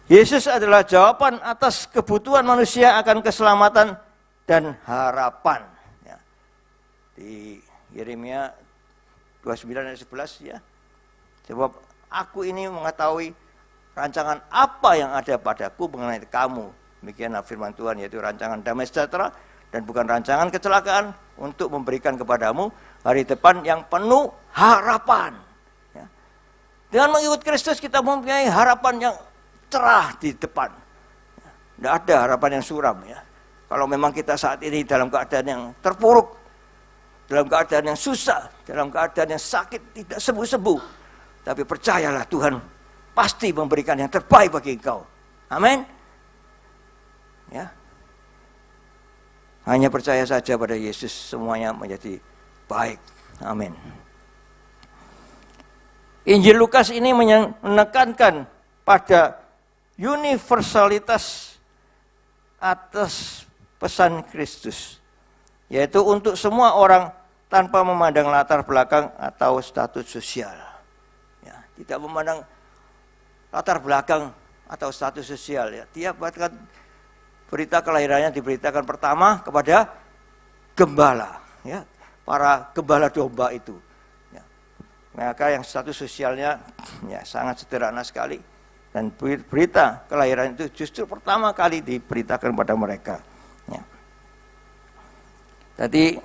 Yesus adalah jawaban atas kebutuhan manusia akan keselamatan dan harapan. Ya. Di Yeremia 29 ayat 11 ya. Sebab aku ini mengetahui rancangan apa yang ada padaku mengenai kamu. Demikian firman Tuhan, yaitu rancangan damai sejahtera dan bukan rancangan kecelakaan, untuk memberikan kepadamu hari depan yang penuh harapan. Ya. Dengan mengikut Kristus kita mempunyai harapan yang cerah di depan. Tidak ada harapan yang suram. Ya. Kalau memang kita saat ini dalam keadaan yang terpuruk, dalam keadaan yang susah, dalam keadaan yang sakit, tidak sembuh-sembuh, tapi percayalah Tuhan pasti memberikan yang terbaik bagi engkau. Amin. Ya. Hanya percaya saja pada Yesus, semuanya menjadi baik. Amin. Injil Lukas ini menekankan pada universalitas atas pesan Kristus, yaitu untuk semua orang tanpa memandang latar belakang atau status sosial. Ya, tidak memandang latar belakang atau status sosial. Ya. Dia bahkan berita kelahirannya diberitakan pertama kepada gembala. Ya. para gembala domba itu. Ya. Maka yang status sosialnya ya sangat sederhana sekali, dan berita kelahiran itu justru pertama kali diberitakan pada mereka. Ya. Jadi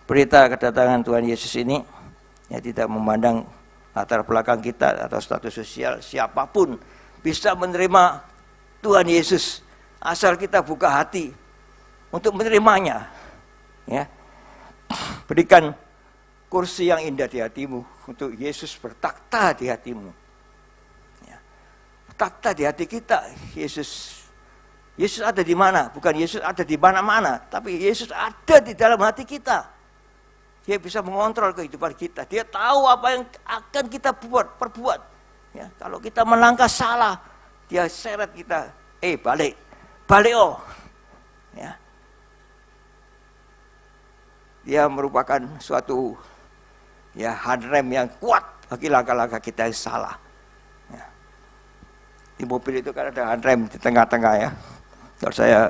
berita kedatangan Tuhan Yesus ini ya tidak memandang latar belakang kita atau status sosial, siapapun bisa menerima Tuhan Yesus asal kita buka hati untuk menerimanya. Ya, berikan kursi yang indah di hatimu untuk Yesus bertakhta di hatimu. Ya, bertakhta di hati kita. Yesus ada di mana? Bukan Yesus ada di mana-mana, tapi Yesus ada di dalam hati kita. Dia bisa mengontrol kehidupan kita. Dia tahu apa yang akan kita perbuat. Ya, kalau kita melangkah salah, dia seret kita. Balik oh. Ya. Dia merupakan suatu ya handrem yang kuat bagi langkah-langkah kita yang salah. Ya. Di mobil itu kan ada handrem di tengah-tengah ya. Kalau saya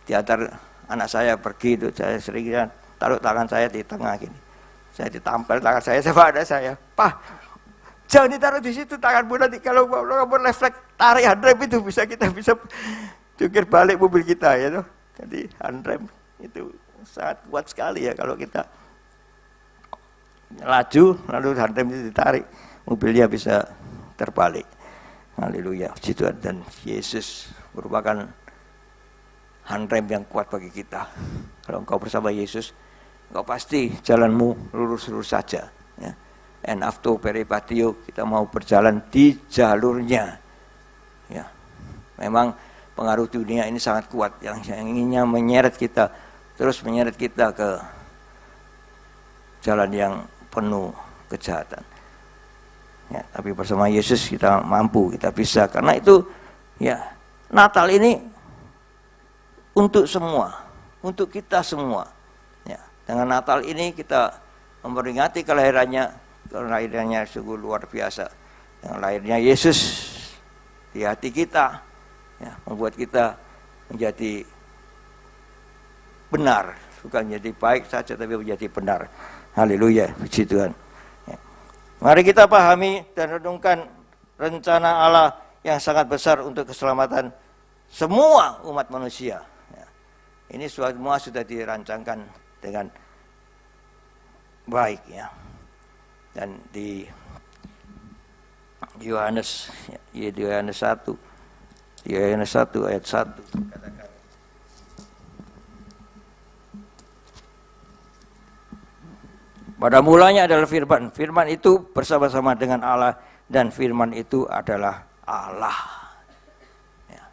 diantar anak saya pergi itu, saya sering taruh tangan saya di tengah gini. Saya ditampel tangan saya pada saya. Pak, jangan ditaruh di situ tanganmu, nanti kalau kamu refleks tarik handrem itu kita bisa jungkir balik mobil kita ya toh. Jadi handrem itu sangat kuat sekali ya, kalau kita laju lalu handrem itu ditarik, mobilnya bisa terbalik. Haleluya, puji Tuhan. Dan Yesus merupakan handrem yang kuat bagi kita. Kalau engkau bersama Yesus, engkau pasti jalanmu lurus-lurus saja. Ya. En afto peripatio, kita mau berjalan di jalurnya. Ya. Memang pengaruh dunia ini sangat kuat, yang inginnya menyeret kita, terus menyeret kita ke jalan yang penuh kejahatan. Ya, tapi bersama Yesus kita mampu, kita bisa. Karena itu ya Natal ini untuk semua, untuk kita semua. Ya, dengan Natal ini kita memperingati kelahirannya sungguh luar biasa. Dengan lahirnya Yesus di hati kita, ya, membuat kita menjadi benar, bukan menjadi baik saja tapi menjadi benar. Haleluya, puji Tuhan. Ya. Mari kita pahami dan renungkan rencana Allah yang sangat besar untuk keselamatan semua umat manusia. Ya. Ini semua sudah dirancangkan dengan baik ya. Dan di Yohanes 1 ayat 1 katakan, pada mulanya adalah firman. Firman itu bersama-sama dengan Allah, dan firman itu adalah Allah. Ya.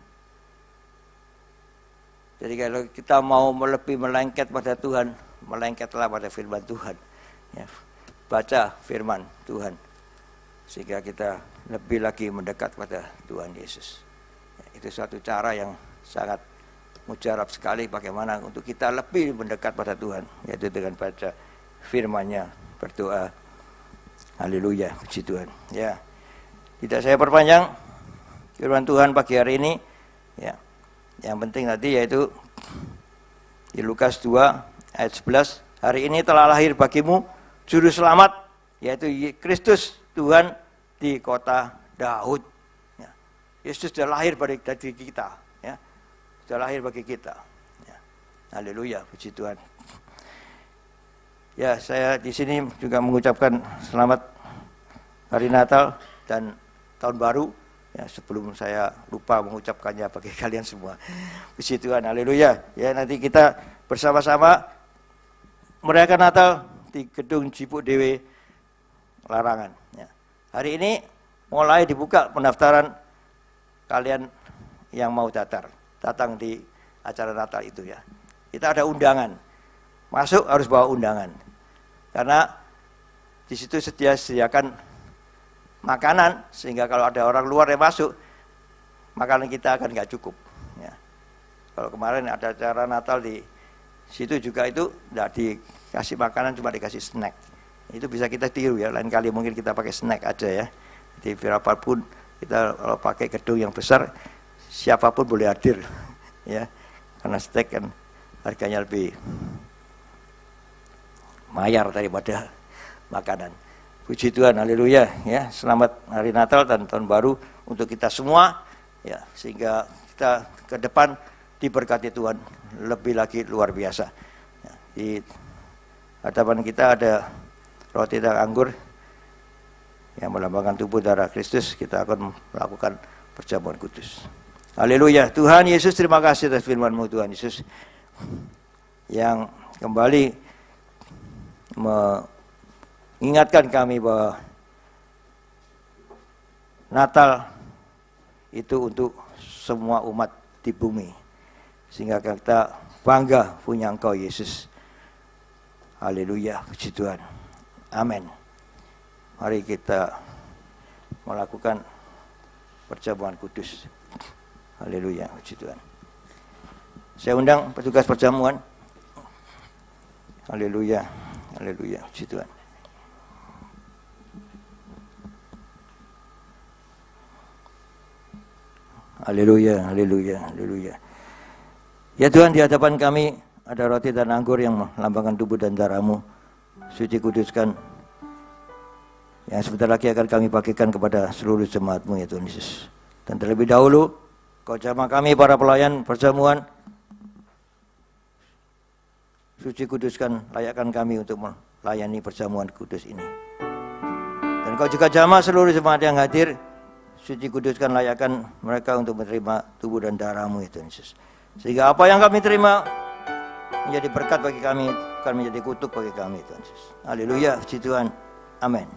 Jadi kalau kita mau lebih melengket pada Tuhan, melengketlah pada firman Tuhan. Ya. Baca firman Tuhan, sehingga kita lebih lagi mendekat pada Tuhan Yesus. Ya, itu suatu cara yang sangat mujarab sekali bagaimana untuk kita lebih mendekat pada Tuhan, yaitu dengan baca firman-Nya, berdoa. Haleluya, puji Tuhan. Ya. Tidak saya perpanjang firman Tuhan pagi hari ini. Ya. Yang penting tadi yaitu di Lukas 2 ayat 11, hari ini telah lahir bagimu juru selamat, yaitu Kristus Tuhan di kota Daud. Ya. Yesus sudah lahir bagi kita, ya. Sudah lahir bagi kita. Ya. Haleluya, puji Tuhan. Ya, saya di sini juga mengucapkan selamat hari Natal dan Tahun Baru. Ya, sebelum saya lupa mengucapkannya bagi kalian semua. Puji Tuhan, haleluya. Ya, nanti kita bersama-sama merayakan Natal di gedung Cipuk Dewe Larangan. Ya. Hari ini mulai dibuka pendaftaran kalian yang mau datang di acara Natal itu ya. Kita ada undangan. Masuk harus bawa undangan, karena di situ sediakan makanan, sehingga kalau ada orang luar yang masuk, makanan kita akan nggak cukup. Ya. Kalau kemarin ada acara Natal di situ juga itu nggak dikasih makanan, cuma dikasih snack. Itu bisa kita tiru ya. Lain kali mungkin kita pakai snack aja ya. Jadi berapapun kita kalau pakai gedung yang besar, siapapun boleh hadir, ya. Karena snack kan harganya lebih mayar daripada makanan. Puji Tuhan, haleluya ya. Selamat hari Natal dan tahun baru untuk kita semua ya, sehingga kita ke depan diberkati Tuhan lebih lagi luar biasa. Ya, di hadapan kita ada roti dan anggur yang melambangkan tubuh darah Kristus. Kita akan melakukan perjamuan kudus. Haleluya. Tuhan Yesus, terima kasih atas firman-Mu Tuhan Yesus yang kembali mengingatkan kami bahwa Natal itu untuk semua umat di bumi, sehingga kita bangga punya Engkau Yesus. Haleluya, puji Tuhan. Amin. Mari kita melakukan perjamuan kudus. Haleluya, puji Tuhan. Saya undang petugas perjamuan. Haleluya, haleluya, puji Tuhan. Haleluya, haleluya, haleluya. Ya Tuhan, di hadapan kami ada roti dan anggur yang melambangkan tubuh dan darah-Mu. Suci kuduskan, yang sebentar lagi akan kami bagikan kepada seluruh jemaat-Mu ya Tuhan Yesus. Dan terlebih dahulu, Kau jamah kami para pelayan perjamuan. Suci kuduskan, layakkan kami untuk melayani perjamuan kudus ini. Dan Kau juga jamah seluruh jemaat yang hadir. Suci kuduskan, layakkan mereka untuk menerima tubuh dan darah-Mu ya Tuhan Yesus. Sehingga apa yang kami terima menjadi berkat bagi kami, akan menjadi kutuk bagi kami Tuhan Yesus. Haleluya, puji Tuhan. Amin.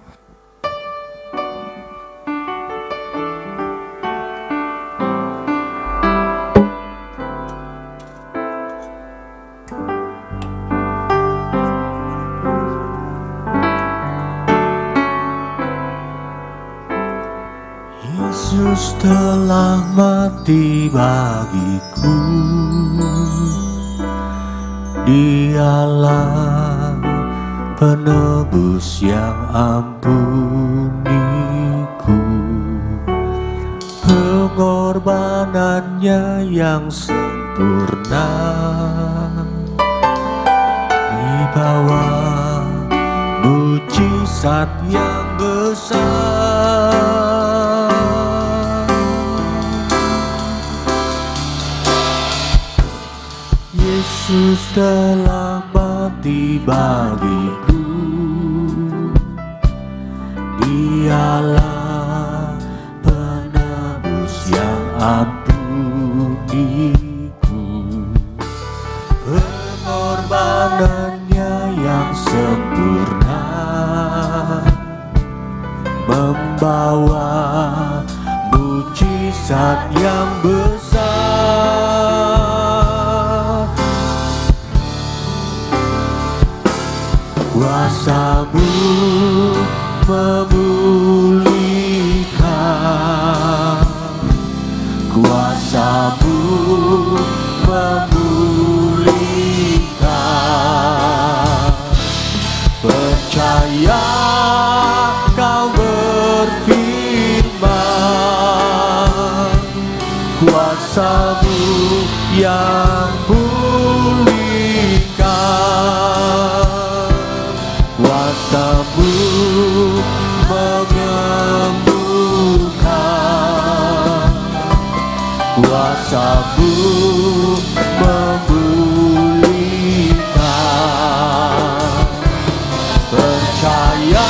Yesus telah mati bagiku, Dialah penebus yang ampuniku. Pengorbanannya yang sempurna di bawah mujizat yang besar. Yesus telah mati bagiku, Dialah penebus yang ampuniku. Pengorbanannya yang sempurna membawa mujizat yang besar. Kuasa-Mu memulihkan, Kuasa-Mu memulihkan. Percaya Kau berfirman, Kuasa-Mu yang pulihkan, Kuasa-Mu menyembuhkan, Kuasa-Mu memulihkan. Percaya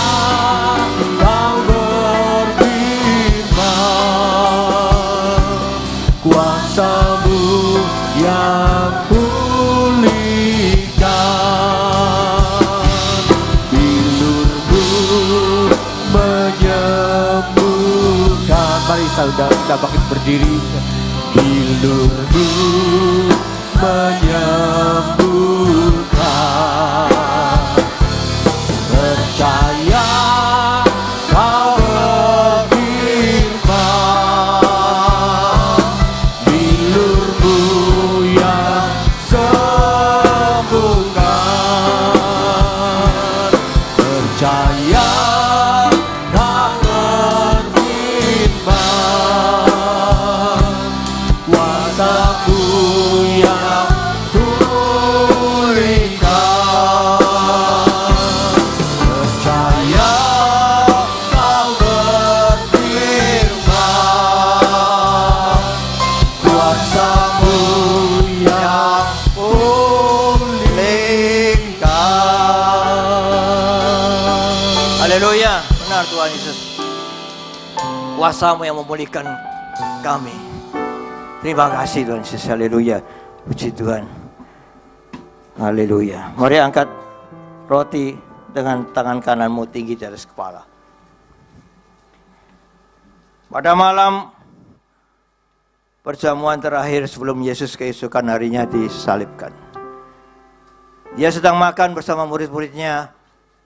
Kau berfirman, Kuasa-Mu yang pulihkan. Bilur-Mu menyembuhkan. Mari saudara kita bangkit berdiri. Bilur-Mu menyembuhkan. Percaya Kau berfirman, bilur-Mu yang sembuhkan. Percaya Kau berfirman, Haleluya. Benar Tuhan Yesus. Kuasa-Mu yang memulihkan kami. Terima kasih Tuhan Yesus. Haleluya. Puji Tuhan. Haleluya. Mari angkat roti dengan tangan kananmu tinggi di atas kepala. Pada malam perjamuan terakhir sebelum Yesus keesokan harinya disalibkan, Dia sedang makan bersama murid-muridnya,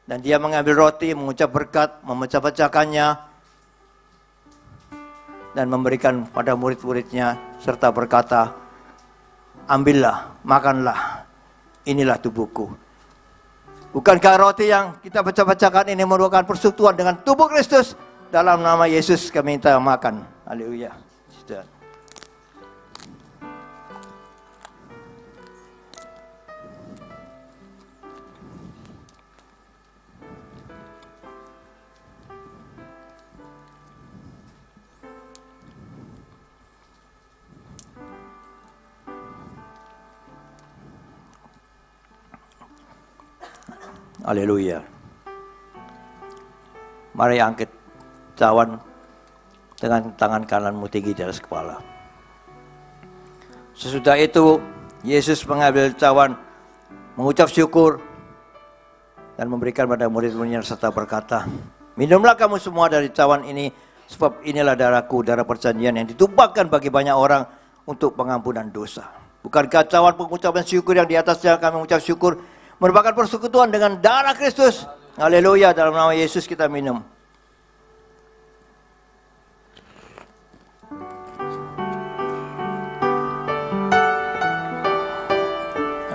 dan Dia mengambil roti, mengucap berkat, memecah-pecahkannya, dan memberikan pada murid-muridnya, serta berkata, ambillah, makanlah, inilah tubuhku. Bukankah roti yang kita pecah-pecahkan ini merupakan persekutuan dengan tubuh Kristus? Dalam nama Yesus kami minta makan. Haleluya. Sudah. Haleluya. Mari angkat cawan dengan tangan kananmu tinggi di atas kepala. Sesudah itu Yesus mengambil cawan, mengucap syukur, dan memberikan pada murid-muridnya serta berkata, minumlah kamu semua dari cawan ini, sebab inilah darahku, darah perjanjian yang ditumpahkan bagi banyak orang untuk pengampunan dosa. Bukankah cawan pengucapan syukur yang di atasnya kami mengucap syukur merupakan persekutuan dengan darah Kristus? Haleluya. Dalam nama Yesus kita minum.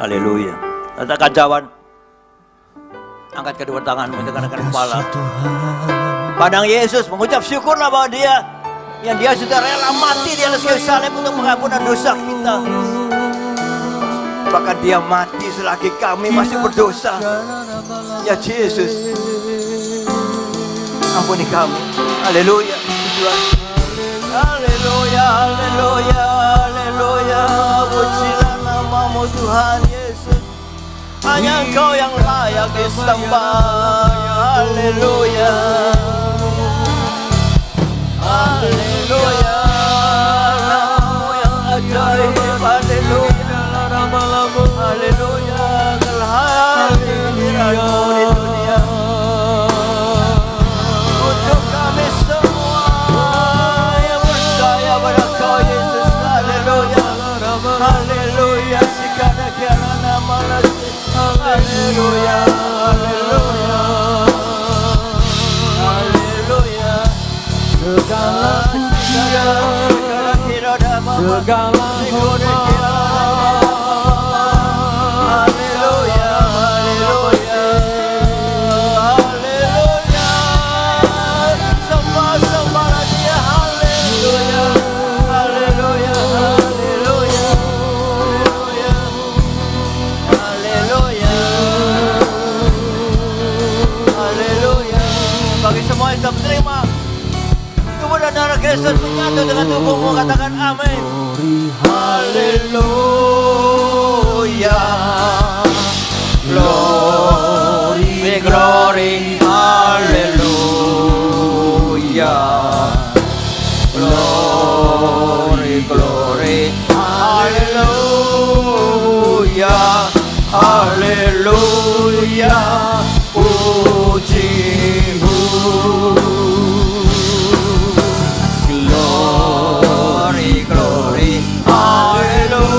Haleluya. Letakkan cawan. Angkat kedua tanganmu, tekan kepala. Pandang Yesus, mengucap syukurlah bahwa Dia sudah rela mati di atas kayu salib untuk pengampunan dosa kita. Bahkan Dia mati selagi kami masih berdosa. Ya Yesus, ampuni kami. Haleluya. Haleluya, haleluya, haleluya. Pujilah nama-Mu Tuhan Yesus. Hanya Engkau yang layak disembah. Haleluya. Haleluya. Nama-Mu yang ajaib. Haleluya. Haleluya. Kehadiran-Mu di dunia. Untuk kami semua yang percaya pada Kau Yesus. Haleluya. Haleluya. Sikana-kana nama nasi. Haleluya. Haleluya. Haleluya. Segala kita menerima tubuh dan darah Kristus menyatu dengan tubuhmu, katakan amin. Haleluya. Glory, glory, haleluya. Glory, glory, haleluya. Haleluya. Puji-Mu. Glory, glory, haleluya.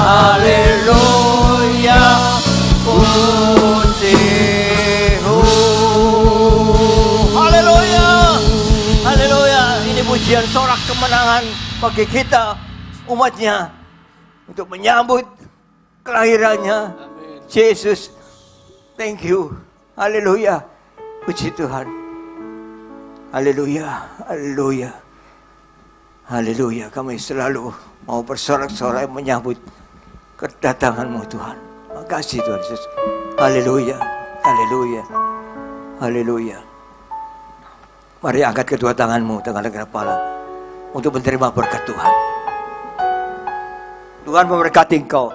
Haleluya, pujimu. Haleluya, haleluya. Ini pujian sorak kemenangan bagi kita umatnya untuk menyambut kelahirannya Yesus. Thank you. Haleluya. Puji Tuhan. Haleluya. Haleluya. Haleluya. Kami selalu mau bersorak-sorai menyambut kedatangan-Mu Tuhan. Makasih Tuhan Yesus. Haleluya. Haleluya. Haleluya. Mari angkat kedua tanganmu, tangan kepala, untuk menerima berkat Tuhan. Tuhan memberkati engkau.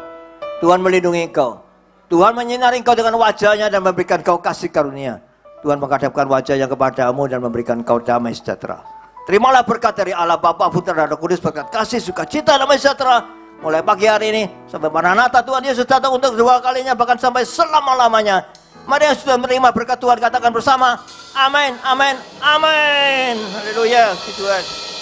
Tuhan melindungi engkau. Tuhan menyinari engkau dengan wajahnya dan memberikan engkau kasih karunia. Tuhan menghadapkan wajahnya kepadamu dan memberikan engkau damai sejahtera. Terimalah berkat dari Allah Bapa, Putra dan Roh Kudus, berkat kasih, sukacita, damai sejahtera mulai pagi hari ini sampai Maranatha Tuhan Yesus datang untuk kedua kalinya, bahkan sampai selama-lamanya. Mari yang sudah menerima berkat Tuhan katakan bersama, amin, amin, amin. Haleluya, Tuhan.